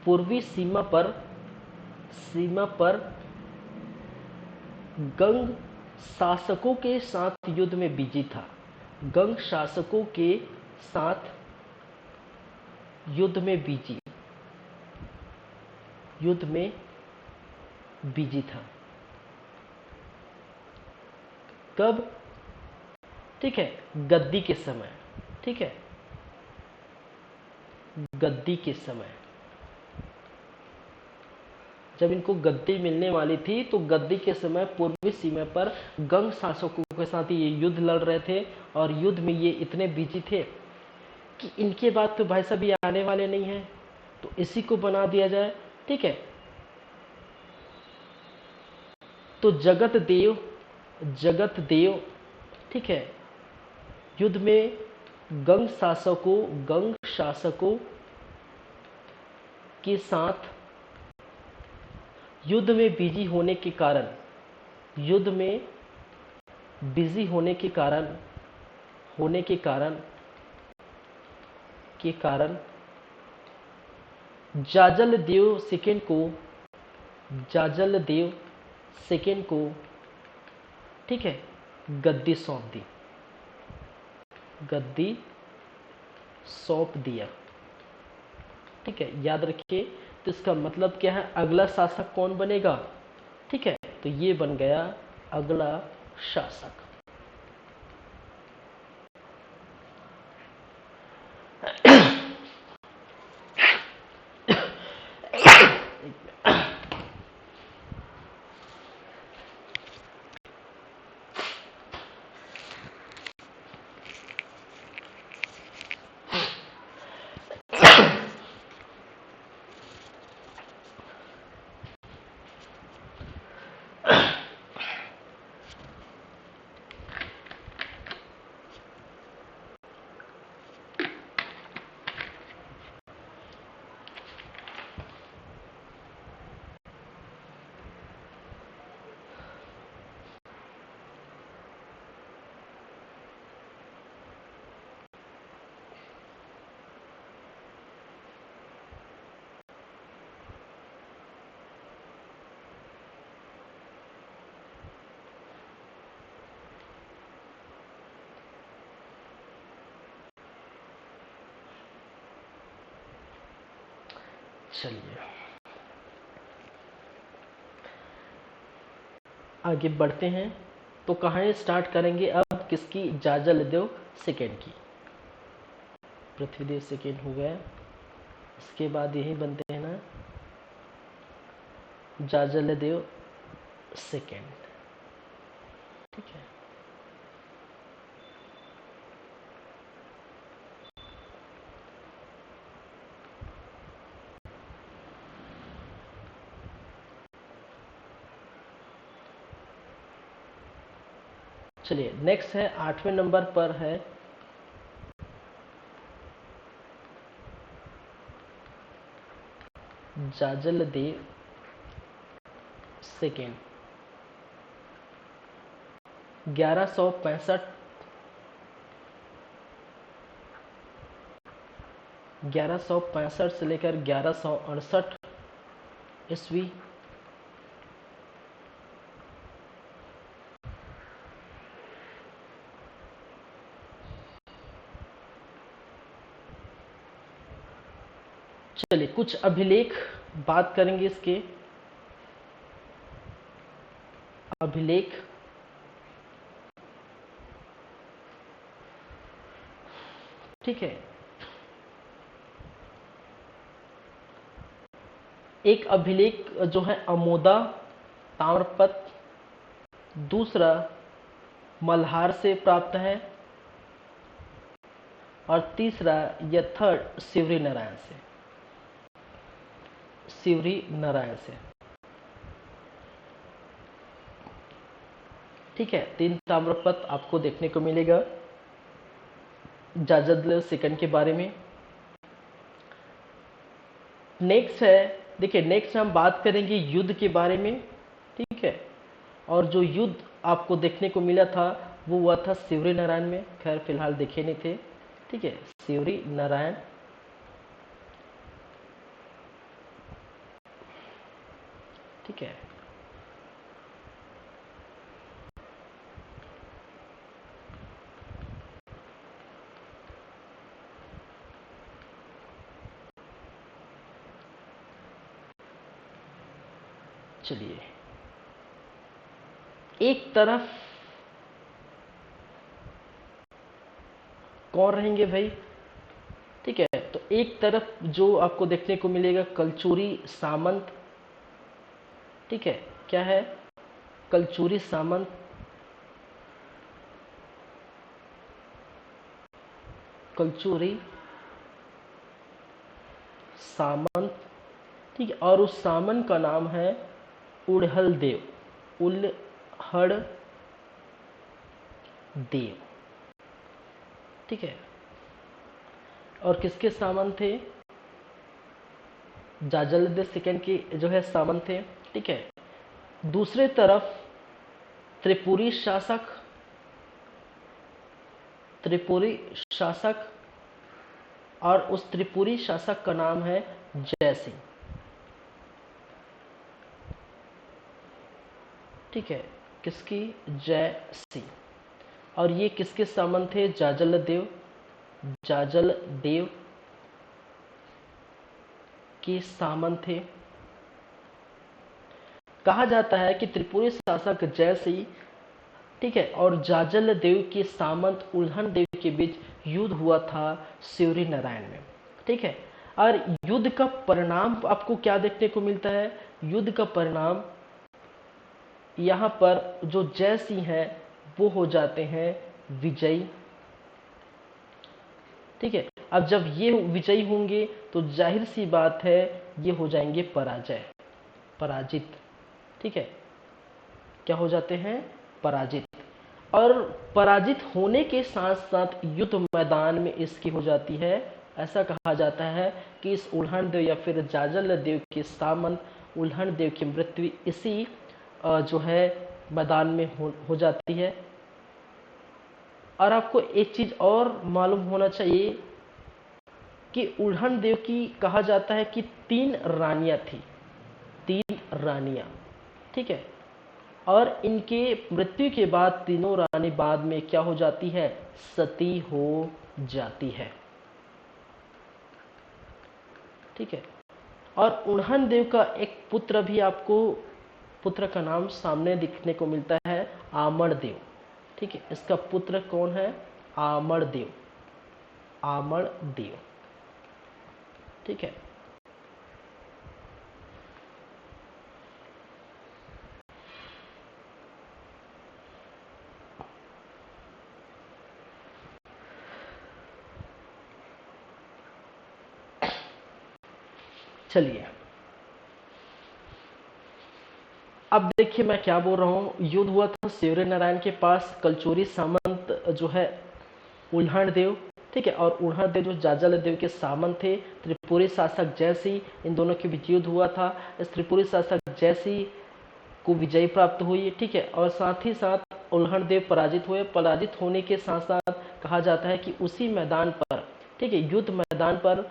पूर्वी सीमा पर गंग शासकों के साथ युद्ध में बिजी था। गंग शासकों के साथ युद्ध में बिजी था। कब? ठीक है, गद्दी के समय, ठीक है, गद्दी के समय जब इनको गद्दी मिलने वाली थी तो गद्दी के समय पूर्वी सीमा पर गंग शासकों के साथ ये युद्ध लड़ रहे थे, और युद्ध में ये इतने बिजी थे कि इनके बाद तो भाई साहब ये आने वाले नहीं हैं, तो इसी को बना दिया जाए, ठीक है। तो जगत देव, ठीक है, युद्ध में गंग शासकों के साथ युद्ध में बिजी होने के कारण जाजल देव सेकंड को ठीक है गद्दी सौंप दिया, ठीक है, याद रखिए। तो इसका मतलब क्या है, अगला शासक कौन बनेगा, ठीक है, तो ये बन गया अगला शासक। चलिए आगे बढ़ते हैं। तो कहानी स्टार्ट करेंगे अब किसकी, जाजलदेव सेकेंड की। पृथ्वीदेव सेकेंड हो गया, इसके बाद यही बनते हैं ना जाजलदेव सेकेंड। ठीक है, चलिए नेक्स्ट है 8वें नंबर पर है जाजलदेव सेकेंड। 1165 से लेकर 1168 ईस्वी चलिए कुछ अभिलेख बात करेंगे इसके। अभिलेख ठीक है, एक अभिलेख जो है अमोदा ताम्रपत्र, दूसरा मल्हार से प्राप्त है, और तीसरा या थर्ड शिवरी नारायण से। शिवरी नारायण से ठीक है, 3 ताम्रपत्र आपको देखने को मिलेगा जाजलदेव सेकंड के बारे में। नेक्स्ट है, देखिए नेक्स्ट हम बात करेंगे युद्ध के बारे में। ठीक है, और जो युद्ध आपको देखने को मिला था वो हुआ था शिवरी नारायण में। खैर फिलहाल देखे नहीं थे। ठीक है, शिवरी नारायण। ठीक है, चलिए एक तरफ कौन रहेंगे भाई। ठीक है, तो एक तरफ जो आपको देखने को मिलेगा कलचूरी सामंत। ठीक है, क्या है, कलचूरी सामंत। कलचूरी सामंत। ठीक है, और उस सामंत का नाम है उड़हल देव। उल्हड़ देव। ठीक है, और किसके सामंत थे, जाजलदेव सेकंड के जो है सामंत थे। ठीक है, दूसरे तरफ त्रिपुरी शासक, त्रिपुरी शासक, और उस त्रिपुरी शासक का नाम है जय सिंह। ठीक है, किसकी, जय सिंह। और ये किसके सामंत थे, जाजलदेव। जाजलदेव के सामंत थे। कहा जाता है कि त्रिपुरी शासक जय सिंह, ठीक है, और जाजलदेव के सामंत उल्हन देव के बीच युद्ध हुआ था शिवरी नारायण में। ठीक है, और युद्ध का परिणाम आपको क्या देखने को मिलता है, युद्ध का परिणाम यहाँ पर जो जय सिंह है वो हो जाते हैं विजयी। ठीक है, अब जब ये विजयी होंगे तो जाहिर सी बात है ये हो जाएंगे पराजित। ठीक है, क्या हो जाते हैं, पराजित। और पराजित होने के साथ साथ युद्ध मैदान में इसकी हो जाती है, ऐसा कहा जाता है कि इस उल्हन देव या फिर जाजलदेव के सामंत उल्हन देव की मृत्यु इसी जो है मैदान में हो जाती है। और आपको एक चीज और मालूम होना चाहिए कि उल्हन देव की कहा जाता है कि 3 रानियां थी, 3 रानियां। ठीक है, और इनके मृत्यु के बाद तीनों रानी बाद में क्या हो जाती है, सती हो जाती है। ठीक है, और उन्हन देव का एक पुत्र भी आपको, पुत्र का नाम सामने दिखने को मिलता है, आमण देव। ठीक है, इसका पुत्र कौन है? आमण देव, आमण देव। ठीक है, चलिए अब देखिए मैं क्या बोल रहा हूँ। युद्ध हुआ था सूर्य नारायण के पास, कलचोरी सामंत जो है उल्हण देव, ठीक है, और उल्हण देव जो जाजल देव के सामंत थे। त्रिपुरी शासक जयसिंह, इन दोनों के बीच युद्ध हुआ था। इस त्रिपुरी शासक जयसिंह को विजय प्राप्त हुई, ठीक है, और साथ ही साथ उल्हण देव पराजित हुए। पराजित होने के साथ साथ कहा जाता है कि उसी मैदान पर, ठीक है, युद्ध मैदान पर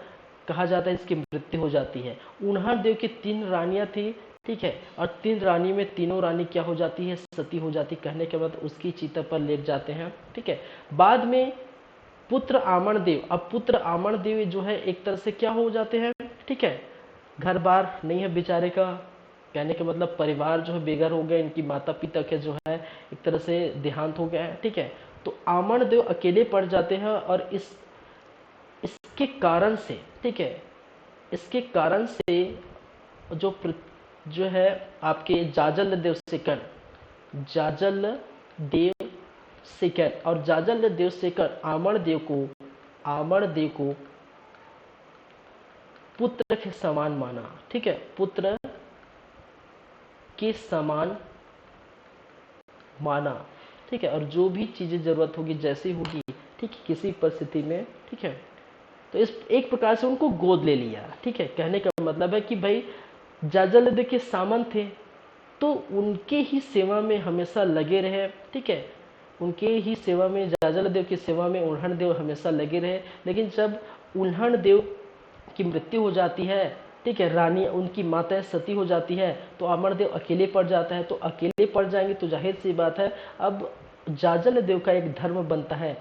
कहा जाता है इसकी मृत्यु हो जाती है। उल्हण देव की 3 रानियां थी, ठीक है, और 3 रानी में तीनों रानी क्या हो जाती है? सती हो जाती। कहने के बाद उसकी चिता पर लेट जाते हैं, ठीक है। बाद में पुत्र आमण देव, अब पुत्र आमण देव जो है एक तरह से क्या हो जाते हैं, ठीक है, घर बार नहीं है बेचारे का, कहने का मतलब परिवार जो है बेघर हो गए, इनकी माता पिता के जो है एक तरह से देहांत हो गया है, ठीक है। तो आमण देव अकेले पड़ जाते हैं और इसके कारण से, ठीक है, इसके कारण से जो है आपके जाजल देव सेकंड, जाजल देव सेकंड और जाजल देव सेकंड आमण देव को पुत्र के समान माना, ठीक है, पुत्र के समान माना, ठीक है, और जो भी चीजें जरूरत होगी जैसी होगी, ठीक है, किसी परिस्थिति में, ठीक है, तो इस एक प्रकार से उनको गोद ले लिया, ठीक है। कहने का मतलब है कि भाई जाजल देव के सामंत थे तो उनके ही सेवा में हमेशा लगे रहे, ठीक है, उनके ही सेवा में, जाजल देव की सेवा में उल्हण देव हमेशा लगे रहे। लेकिन जब उल्हण देव की मृत्यु हो जाती है, ठीक है, रानी उनकी माता सती हो जाती है, तो आमण देव अकेले पड़ जाता है। तो अकेले पड़ जाएंगे तो जाहिर सी बात है अब जाजल देव का एक धर्म बनता है,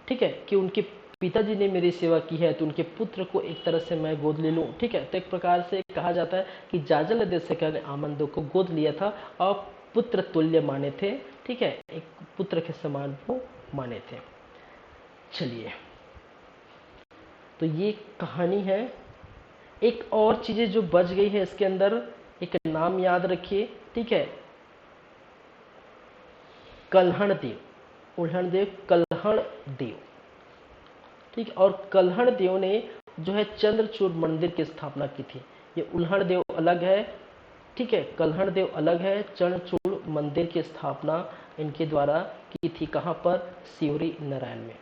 ठीक है, कि उनके पिताजी ने मेरी सेवा की है तो उनके पुत्र को एक तरह से मैं गोद ले लूं, ठीक है। तो एक प्रकार से कहा जाता है कि जाजल देव से ने आमण देव को गोद लिया था और पुत्र तुल्य माने थे, ठीक है, एक पुत्र के समान वो माने थे। चलिए, तो ये कहानी है। एक और चीजें जो बच गई है इसके अंदर, एक नाम याद रखिए, ठीक है, कल्हण देव, उल्हण देव, कल्हण देव, ठीक है, और कल्हण देव ने जो है चंद्रचूड़ मंदिर की स्थापना की थी। ये उल्हण देव अलग है, ठीक है, कल्हण देव अलग है। चंद्रचूड़ मंदिर की स्थापना इनके द्वारा की थी, कहां पर? सिवरी नारायण में,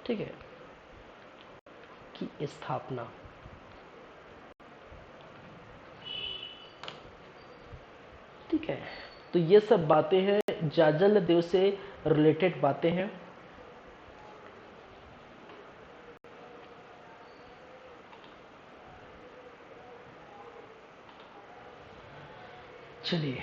ठीक है, की स्थापना। ठीक है, तो ये सब बातें हैं, जाजल देव से रिलेटेड बातें हैं। चलिए,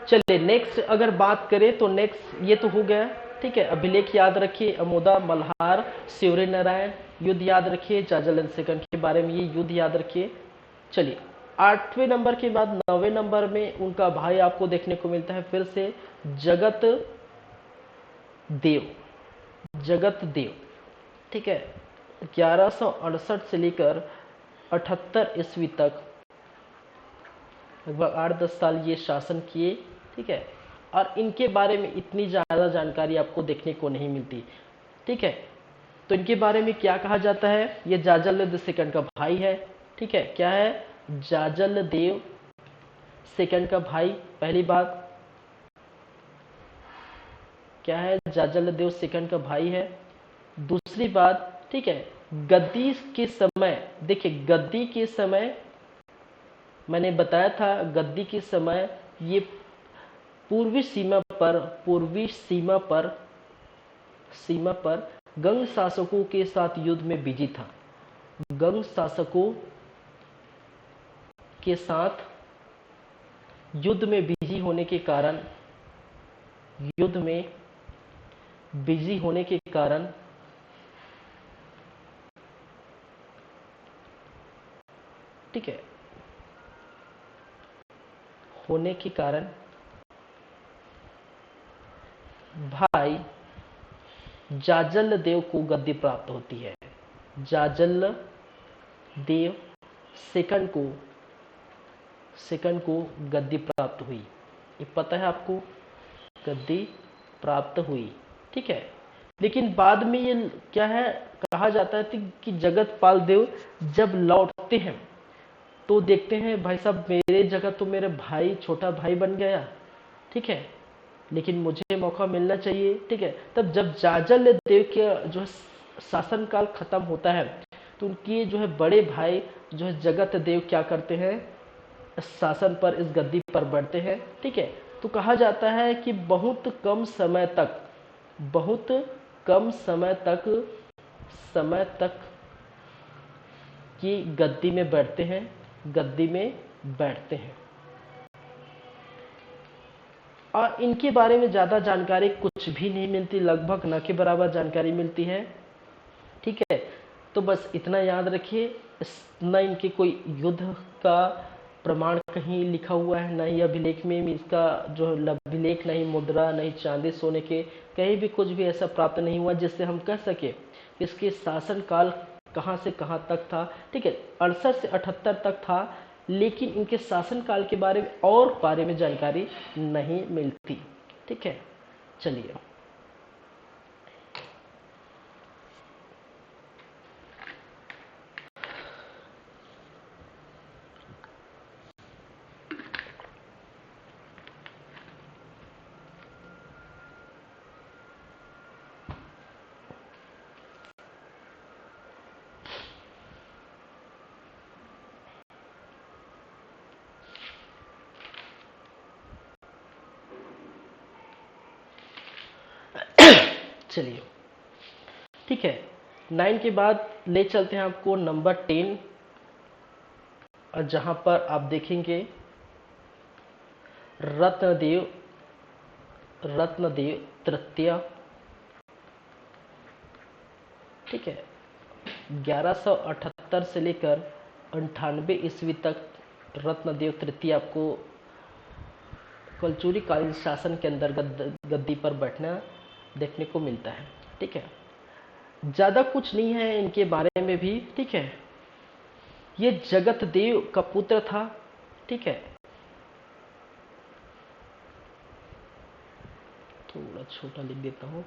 चलिए नेक्स्ट अगर बात करें तो नेक्स्ट ये तो हो गया, ठीक है। अभिलेख याद रखिए, अमोदा, मल्हार, सूर्य नारायण, युद्ध याद रखिए, जाजल सेकंड के बारे में ये युद्ध याद रखिए। चलिए, 8वें नंबर के बाद 9वें नंबर में उनका भाई आपको देखने को मिलता है फिर से, जगत देव, जगत देव, ठीक है। 1168 से लेकर 78 ईस्वी तक लगभग 8-10 साल ये शासन किए, ठीक है, और इनके बारे में इतनी ज़्यादा जानकारी आपको देखने को नहीं मिलती, ठीक है। तो इनके बारे में क्या कहा जाता है? ये जाजल देव सेकंड का भाई है, ठीक है, क्या है? जाजल देव सेकंड का भाई, पहली बात क्या है? जाजल देव सेकंड का भाई है। दूसरी बात, ठीक है, गद्दी के समय, देखिए गद्दी के समय मैंने बताया था, गद्दी के समय ये पूर्वी सीमा पर गंग शासकों के साथ युद्ध में बिजी था। गंग शासकों के साथ युद्ध में बिजी होने के कारण, युद्ध में बिजी होने के कारण ठीक है, होने के कारण भाई जाजल देव को गद्दी प्राप्त होती है। जाजल देव सेकंड को गद्दी प्राप्त हुई, ये पता है आपको, गद्दी प्राप्त हुई। ठीक है, लेकिन बाद में ये क्या है, कहा जाता है कि जगतपाल देव जब लौटते हैं तो देखते हैं भाई साहब मेरे जगह तो मेरे भाई, छोटा भाई बन गया। ठीक है, लेकिन मुझे मौका मिलना चाहिए। ठीक है, तब जब जाजल देव के जो है शासन काल खत्म होता है तो उनके जो है बड़े भाई जो है जगत देव क्या करते हैं, शासन पर, इस गद्दी पर बैठते हैं। ठीक है, तो कहा जाता है कि बहुत कम समय तक कि गद्दी में बैठते हैं और इनके बारे में ज़्यादा जानकारी कुछ भी नहीं मिलती, लगभग न के बराबर जानकारी मिलती है। ठीक है, तो बस इतना याद रखिए, न इनके कोई युद्ध का प्रमाण कहीं लिखा हुआ है, न ही अभिलेख में इसका जो अभिलेख, नहीं मुद्रा, नहीं चांदी सोने के कहीं भी कुछ भी ऐसा प्राप्त नहीं हुआ जिससे हम कह सके इसके शासन काल कहाँ से कहाँ तक था। ठीक है, 68 से 78 तक था, लेकिन इनके शासन काल के बारे में जानकारी नहीं मिलती। ठीक है, चलिए चलिए ठीक है, 9 के बाद ले चलते हैं आपको नंबर 10, और जहां पर आप देखेंगे रत्नदेव तृतीय। ठीक है, 1178 से लेकर 98 ईस्वी तक रत्नदेव तृतीय आपको कलचुरी कालीन शासन के अंतर्गत गद्दी पर बैठना देखने को मिलता है। ठीक है, ज़्यादा कुछ नहीं है इनके बारे में भी। ठीक है, ये जगत देव का पुत्र था। ठीक है, थोड़ा छोटा लिख देता हूं,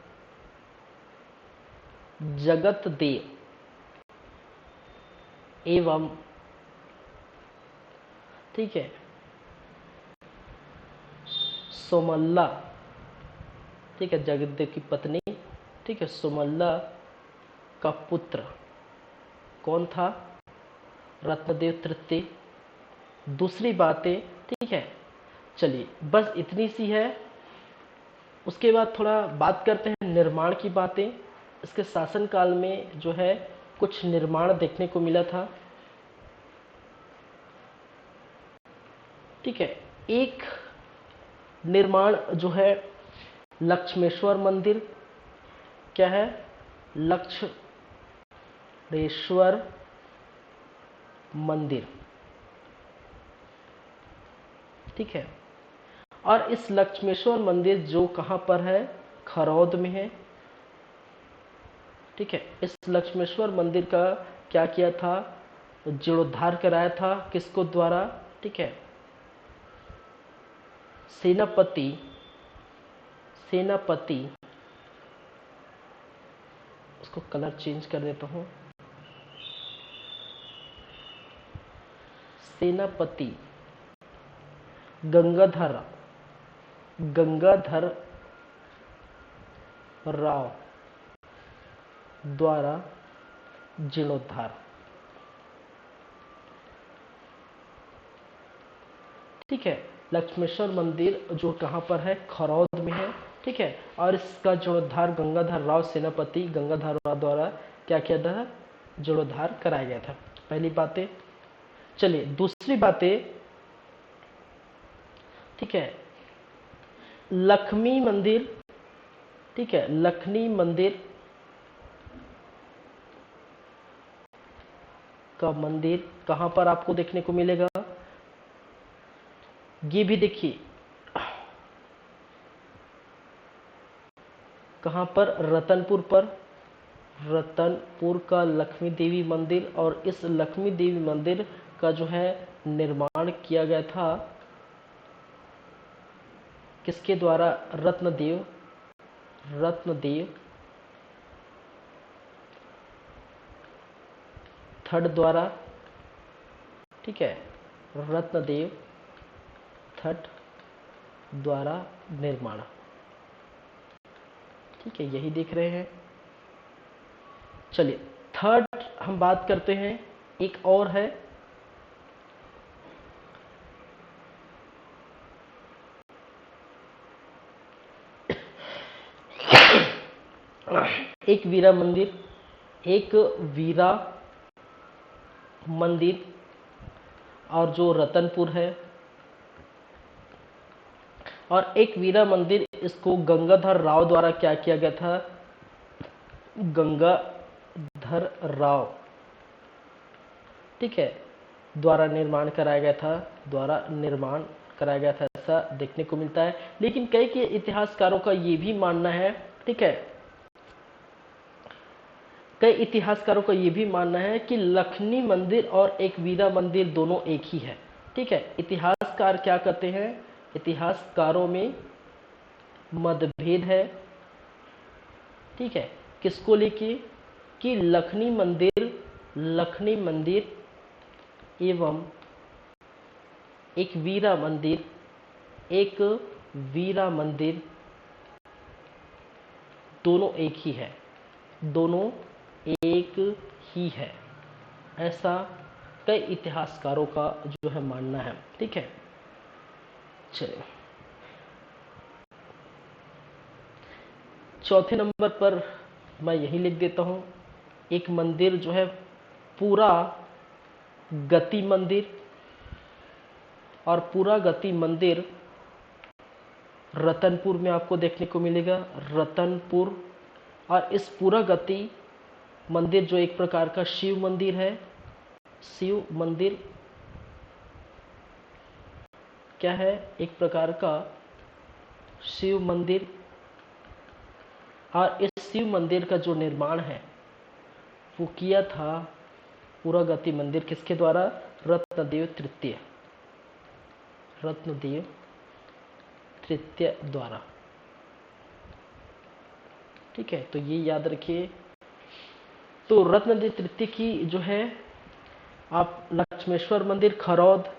जगत देव एवं, ठीक है, सोमल्ला, ठीक है, जगत देव की पत्नी, ठीक है, सोमल्ला का पुत्र कौन था, रत्नदेव तृतीय। दूसरी बातें, ठीक है, चलिए बस इतनी सी है। उसके बाद थोड़ा बात करते हैं निर्माण की बातें। इसके शासन काल में जो है कुछ निर्माण देखने को मिला था। ठीक है, एक निर्माण जो है लक्ष्मेश्वर मंदिर, क्या है, लक्ष्मेश्वर मंदिर। ठीक है, और इस लक्ष्मेश्वर मंदिर जो कहाँ पर है, खरौद में है। ठीक है, इस लक्ष्मेश्वर मंदिर का क्या किया था, जीर्णोद्धार कराया था, किसको द्वारा, ठीक है, सेनापति, उसको कलर चेंज कर देता हूं, सेनापति गंगाधर राव द्वारा जीर्णोद्धार। ठीक है, लक्ष्मेश्वर मंदिर जो कहाँ पर है, खरौद में है। ठीक है, और इसका जीर्णोद्धार गंगाधर राव, सेनापति गंगाधर राव द्वारा क्या किया था, जीर्णोद्धार कराया गया था। पहली बातें। चलिए दूसरी बातें, ठीक है, लक्ष्मी मंदिर, ठीक है, लक्ष्मी मंदिर का मंदिर कहां पर आपको देखने को मिलेगा? ये भी देखिए कहां पर, रतनपुर पर, रतनपुर का लक्ष्मी देवी मंदिर। और इस लक्ष्मी देवी मंदिर का जो है निर्माण किया गया था किसके द्वारा? रत्नदेव, रत्नदेव थर्ड द्वारा, ठीक है, रत्नदेव थर्ड द्वारा निर्माण, ठीक है, यही देख रहे हैं। चलिए थर्ड हम बात करते हैं, एक और है, एक वीरा मंदिर, एक वीरा मंदिर, और जो रतनपुर है, और एक वीरा मंदिर, इसको गंगाधर राव द्वारा क्या किया गया था? गंगाधर राव, ठीक है, द्वारा निर्माण कराया गया था, द्वारा निर्माण कराया गया था, ऐसा देखने को मिलता है। लेकिन कई के इतिहासकारों का ये भी मानना है, ठीक है, कई इतिहासकारों का ये भी मानना है कि लक्ष्मी मंदिर और एक वीरा मंदिर दोनों एक ही है, ठीक है। इतिहासकार क्या कहते हैं? इतिहासकारों में मतभेद है, ठीक है, किसको लेके? कि लक्ष्मी मंदिर एवं एक वीरा मंदिर, एक वीरा मंदिर दोनों एक ही है, दोनों एक ही है, ऐसा कई इतिहासकारों का जो है मानना है, ठीक है। चलिए चौथे नंबर पर मैं यही लिख देता हूं, एक मंदिर जो है पूरा गति मंदिर, और पूरा गति मंदिर रतनपुर में आपको देखने को मिलेगा, रतनपुर। और इस पूरा गति मंदिर जो एक प्रकार का शिव मंदिर है, शिव मंदिर क्या है? एक प्रकार का शिव मंदिर। और इस शिव मंदिर का जो निर्माण है वो किया था पूरा गति मंदिर किसके द्वारा? रत्नदेव तृतीय, रत्नदेव तृतीय द्वारा, ठीक है, तो ये याद रखिए। तो रत्नदेव तृतीय की जो है आप लक्ष्मेश्वर मंदिर खरौद,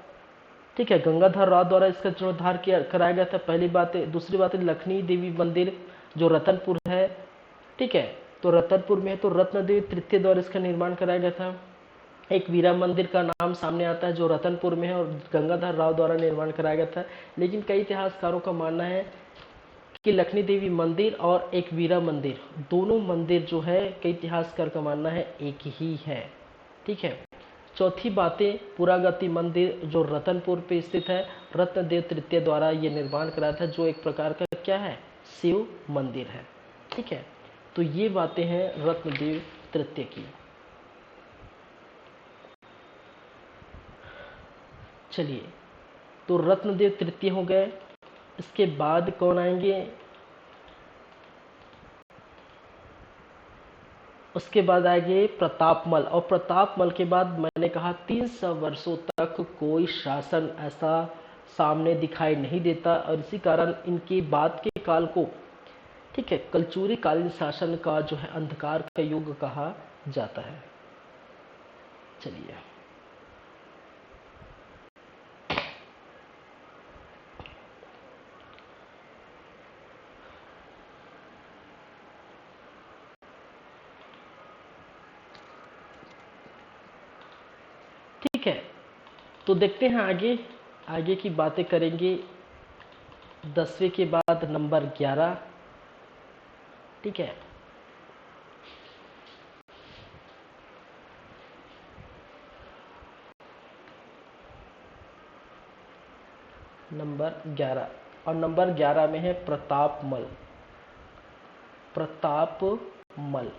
ठीक है, गंगाधर राव द्वारा इसका जीर्णोद्धार किया कराया गया था, पहली बात है। दूसरी बात है लक्ष्मी देवी मंदिर जो रतनपुर है, ठीक है, तो रतनपुर में है, तो रत्नदेव तृतीय द्वारा इसका निर्माण कराया गया था। एक वीरा मंदिर का नाम सामने आता है जो रतनपुर में है और गंगाधर राव द्वारा निर्माण कराया गया था। लेकिन कई इतिहासकारों का मानना है कि लक्ष्मी देवी मंदिर और एक वीरा मंदिर दोनों मंदिर जो है कई इतिहासकार का मानना है एक ही है, ठीक है। चौथी बातें, पुरागति मंदिर जो रतनपुर पे स्थित है, रत्नदेव तृतीय द्वारा ये निर्माण कराया था, जो एक प्रकार का क्या है? शिव मंदिर है, ठीक है। तो ये बातें हैं रत्नदेव तृतीय की। चलिए तो रत्नदेव तृतीय हो गए, इसके बाद कौन आएंगे? उसके बाद आएंगे प्रतापमल, और प्रतापमल के बाद मैंने कहा 300 वर्षों तक कोई शासन ऐसा सामने दिखाई नहीं देता, और इसी कारण इनके बाद के काल को, ठीक है, कलचुरी कालीन शासन का जो है अंधकार का युग कहा जाता है। चलिए ठीक है, तो देखते हैं आगे, आगे की बातें करेंगे 10वें के बाद नंबर 11, ठीक है। नंबर 11, और नंबर 11 में है प्रतापमल। प्रतापमल,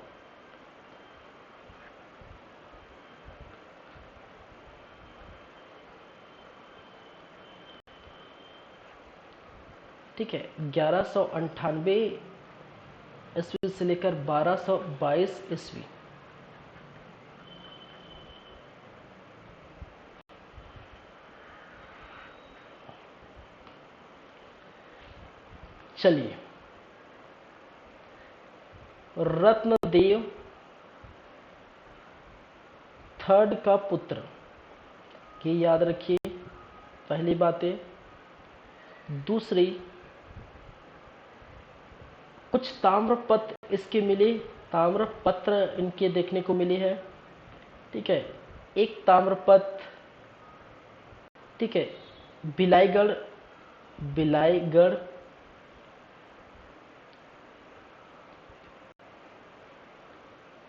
ठीक है। 1198 ईस्वी से लेकर 1222 ईस्वी। चलिए, रत्नदेव थर्ड का पुत्र, ये याद रखिए पहली बातें। दूसरी, कुछ ताम्रपत्र इसके मिले, ताम्रपत्र इनके देखने को मिले हैं, ठीक है। एक ताम्रपत्र, ठीक है, बिलाईगढ़, बिलाईगढ़,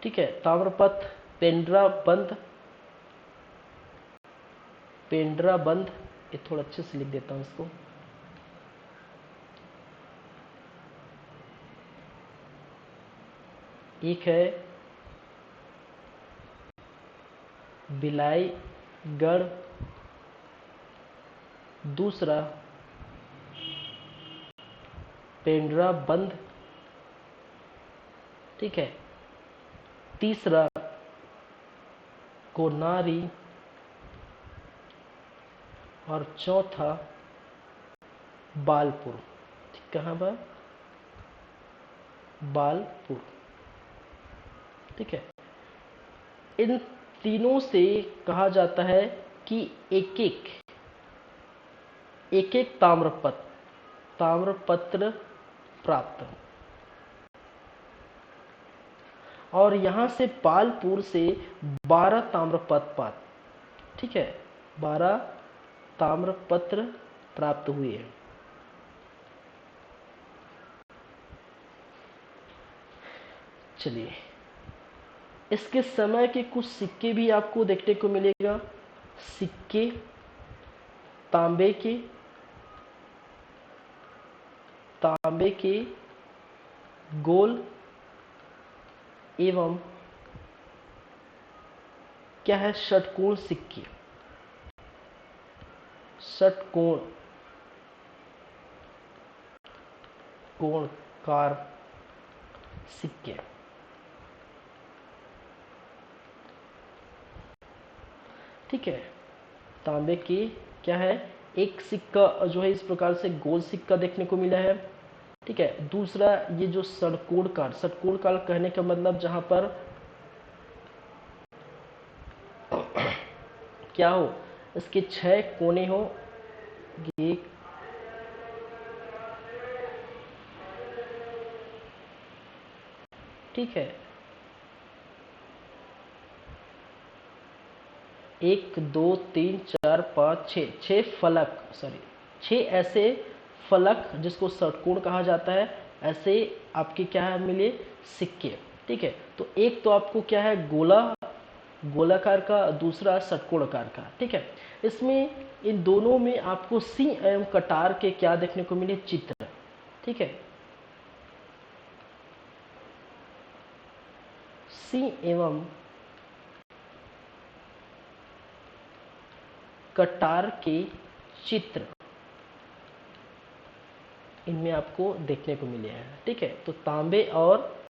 ठीक है। ताम्रपत्र पेंड्राबंद, पेंड्राबंद, ये थोड़ा अच्छे से लिख देता हूं इसको। एक है बिलाईगढ़, दूसरा पेंड्राबंद, ठीक है। तीसरा कोनारी, और चौथा बालपुर। ठीक, कहाँ पर? बालपुर, ठीक है। इन तीनों से कहा जाता है कि एक एक ताम्रपत्र प्राप्त, और यहां से बालपुर से 12 ताम्रपत्र प्राप्त, ठीक है, 12 ताम्रपत्र प्राप्त हुए हैं। चलिए, इसके समय के कुछ सिक्के भी आपको देखने को मिलेगा। सिक्के तांबे के गोल एवं क्या है, षटकोण सिक्के, षटकोण कोणकार सिक्के, ठीक है। तांबे की क्या है, एक सिक्का जो है इस प्रकार से गोल सिक्का देखने को मिला है, ठीक है। दूसरा ये जो षटकोणकार कहने का मतलब जहां पर क्या हो, इसके 6 कोने हो, ये ठीक है, 1 2 3 4 5 6 फलक, सॉरी 6 ऐसे फलक जिसको षटकोण कहा जाता है, ऐसे आपके क्या है मिले सिक्के, ठीक है। तो एक तो आपको क्या है गोलाकार का, दूसरा षटकोणाकार का, ठीक है। इसमें इन दोनों में आपको सिंह एवं कटार के क्या देखने को मिले, चित्र, ठीक है। सिंह एवं कटार के चित्र इनमें आपको देखने को मिले हैं, ठीक है। तो तांबे और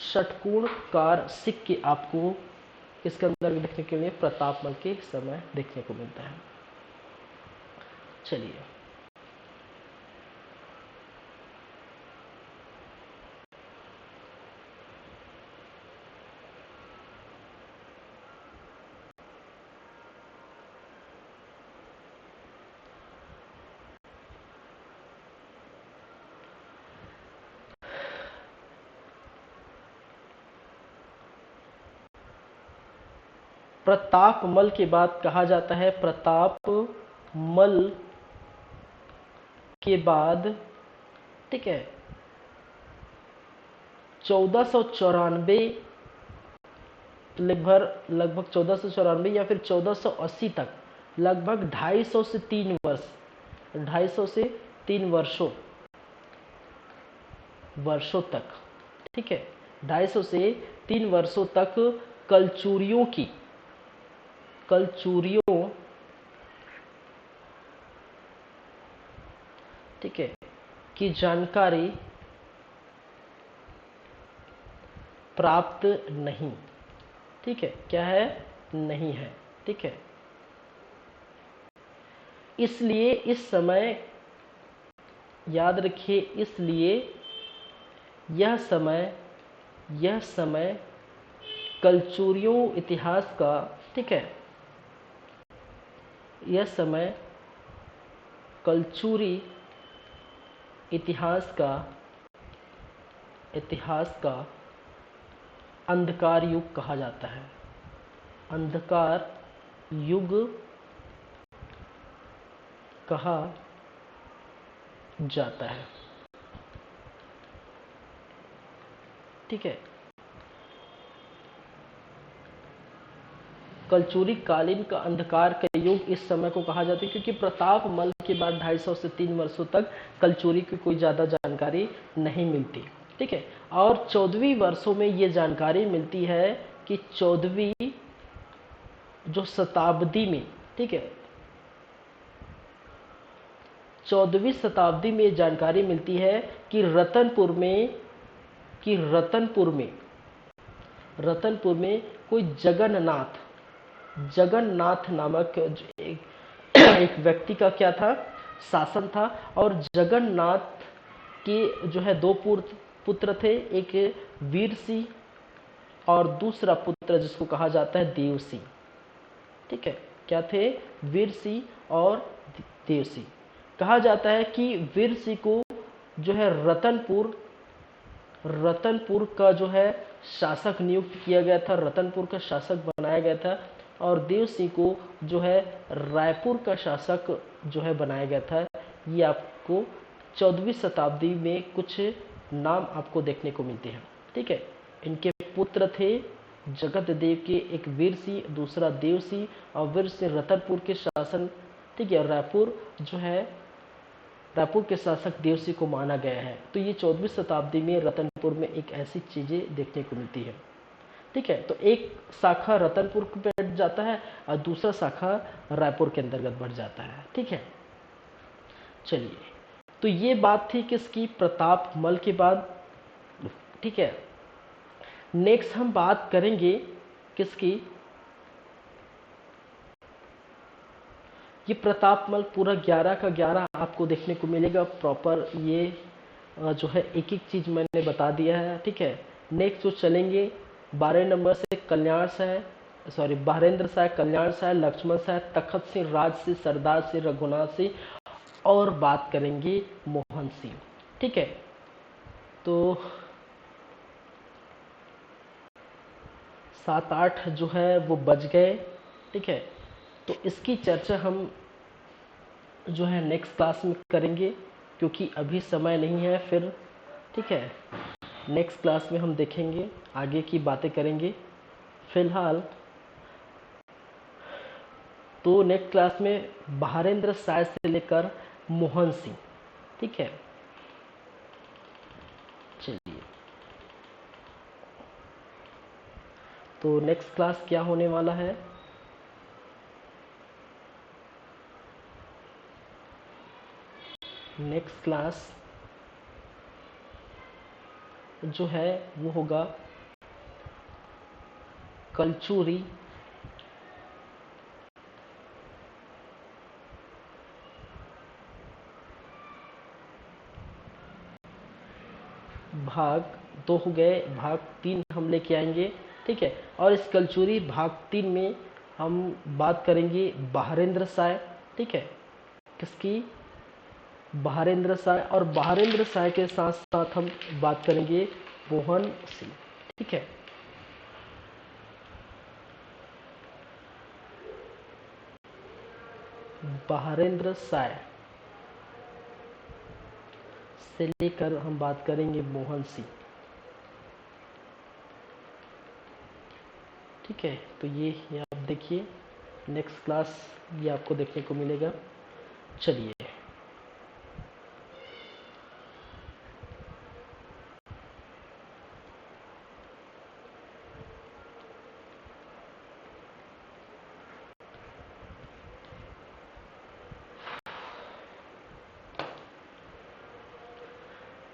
षटकोणकार सिक्के आपको इसके अंदर देखने के लिए प्रतापमल के समय देखने को मिलता है। चलिए, प्रतापमल के बाद कहा जाता है, प्रतापमल के बाद, ठीक है, 1494 लगभग 1494 या फिर 1480 तक, लगभग 250 से 3 वर्ष 250 से 3 वर्षों तक, ठीक है, 250 से 3 वर्षों तक कलचुरियों, ठीक है, की जानकारी प्राप्त नहीं, ठीक है, क्या है, नहीं है, ठीक है। इसलिए इस समय, याद रखिए, इसलिए यह समय कलचुरियों इतिहास का, ठीक है, यह समय कलचुरी इतिहास का अंधकार युग कहा जाता है। अंधकार युग कहा जाता है, ठीक है। कलचुरी कालीन का अंधकार का युग इस समय को कहा जाता है क्योंकि प्रताप मल के बाद 250 से 3 वर्षों तक कलचुरी की कोई ज़्यादा जानकारी नहीं मिलती, ठीक है। और 14वीं वर्षों में ये जानकारी मिलती है कि 14वीं जो शताब्दी में, ठीक है, 14वीं शताब्दी में जानकारी मिलती है कि रतनपुर में कोई जगन्नाथ नामक एक व्यक्ति का क्या था, शासन था। और जगन्नाथ के जो है 2 पुत्र थे, एक वीर सिंह और दूसरा पुत्र जिसको कहा जाता है देव सिंह, ठीक है। क्या थे, वीर सिंह और देव सिंह। कहा जाता है कि वीर सिंह को जो है रतनपुर का जो है शासक नियुक्त किया गया था, रतनपुर का शासक बनाया गया था। और देव सिंह को जो है रायपुर का शासक जो है बनाया गया था। ये आपको 14वीं शताब्दी में कुछ नाम आपको देखने को मिलते हैं, ठीक है। इनके पुत्र थे जगत देव के, एक वीर सिंह, दूसरा देव सिंह। और वीर सिंह रतनपुर के शासन, ठीक है, रायपुर के शासक देव सिंह को माना गया है। तो ये 14वीं शताब्दी में रतनपुर में एक ऐसी चीजें देखने को मिलती है, ठीक है। तो एक शाखा रतनपुर पे बैठ जाता है और दूसरा शाखा रायपुर के अंतर्गत बढ़ जाता है, ठीक है। चलिए, तो ये बात थी किसकी, प्रताप मल के बाद, ठीक है। नेक्स्ट हम बात करेंगे किसकी, ये प्रतापमल पूरा 11 का 11 आपको देखने को मिलेगा प्रॉपर। ये जो है एक एक चीज मैंने बता दिया है, ठीक है। नेक्स्ट जो चलेंगे 12 नंबर से बहरेंद्र शाह, कल्याण शाह, लक्ष्मण शाह, तखत सिंह, राज सिंह, सरदार सिंह, रघुनाथ सिंह और बात करेंगे मोहन सिंह, ठीक है। तो 7-8 जो है वो बज गए, ठीक है। तो इसकी चर्चा हम जो है नेक्स्ट क्लास में करेंगे क्योंकि अभी समय नहीं है फिर, ठीक है। नेक्स्ट क्लास में हम देखेंगे, आगे की बातें करेंगे। फिलहाल तो नेक्स्ट क्लास में बहरेंद्र शाह से लेकर मोहन सिंह, ठीक है। चलिए, तो नेक्स्ट क्लास क्या होने वाला है, नेक्स्ट क्लास जो है वो होगा कलचुरी भाग 2 हो गए, भाग 3 हम लेके आएंगे, ठीक है। और इस कलचुरी भाग 3 में हम बात करेंगे बहरेंद्र शाह, ठीक है, किसकी, बहरेंद्र शाह। और बहरेंद्र शाह के साथ साथ हम बात करेंगे मोहन सिंह, ठीक है। बहरेंद्र शाह से लेकर हम बात करेंगे मोहन सिंह, ठीक है। तो ये आप देखिए नेक्स्ट क्लास ये आपको देखने को मिलेगा। चलिए।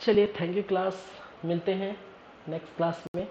चलिए थैंक यू क्लास, मिलते हैं नेक्स्ट क्लास में।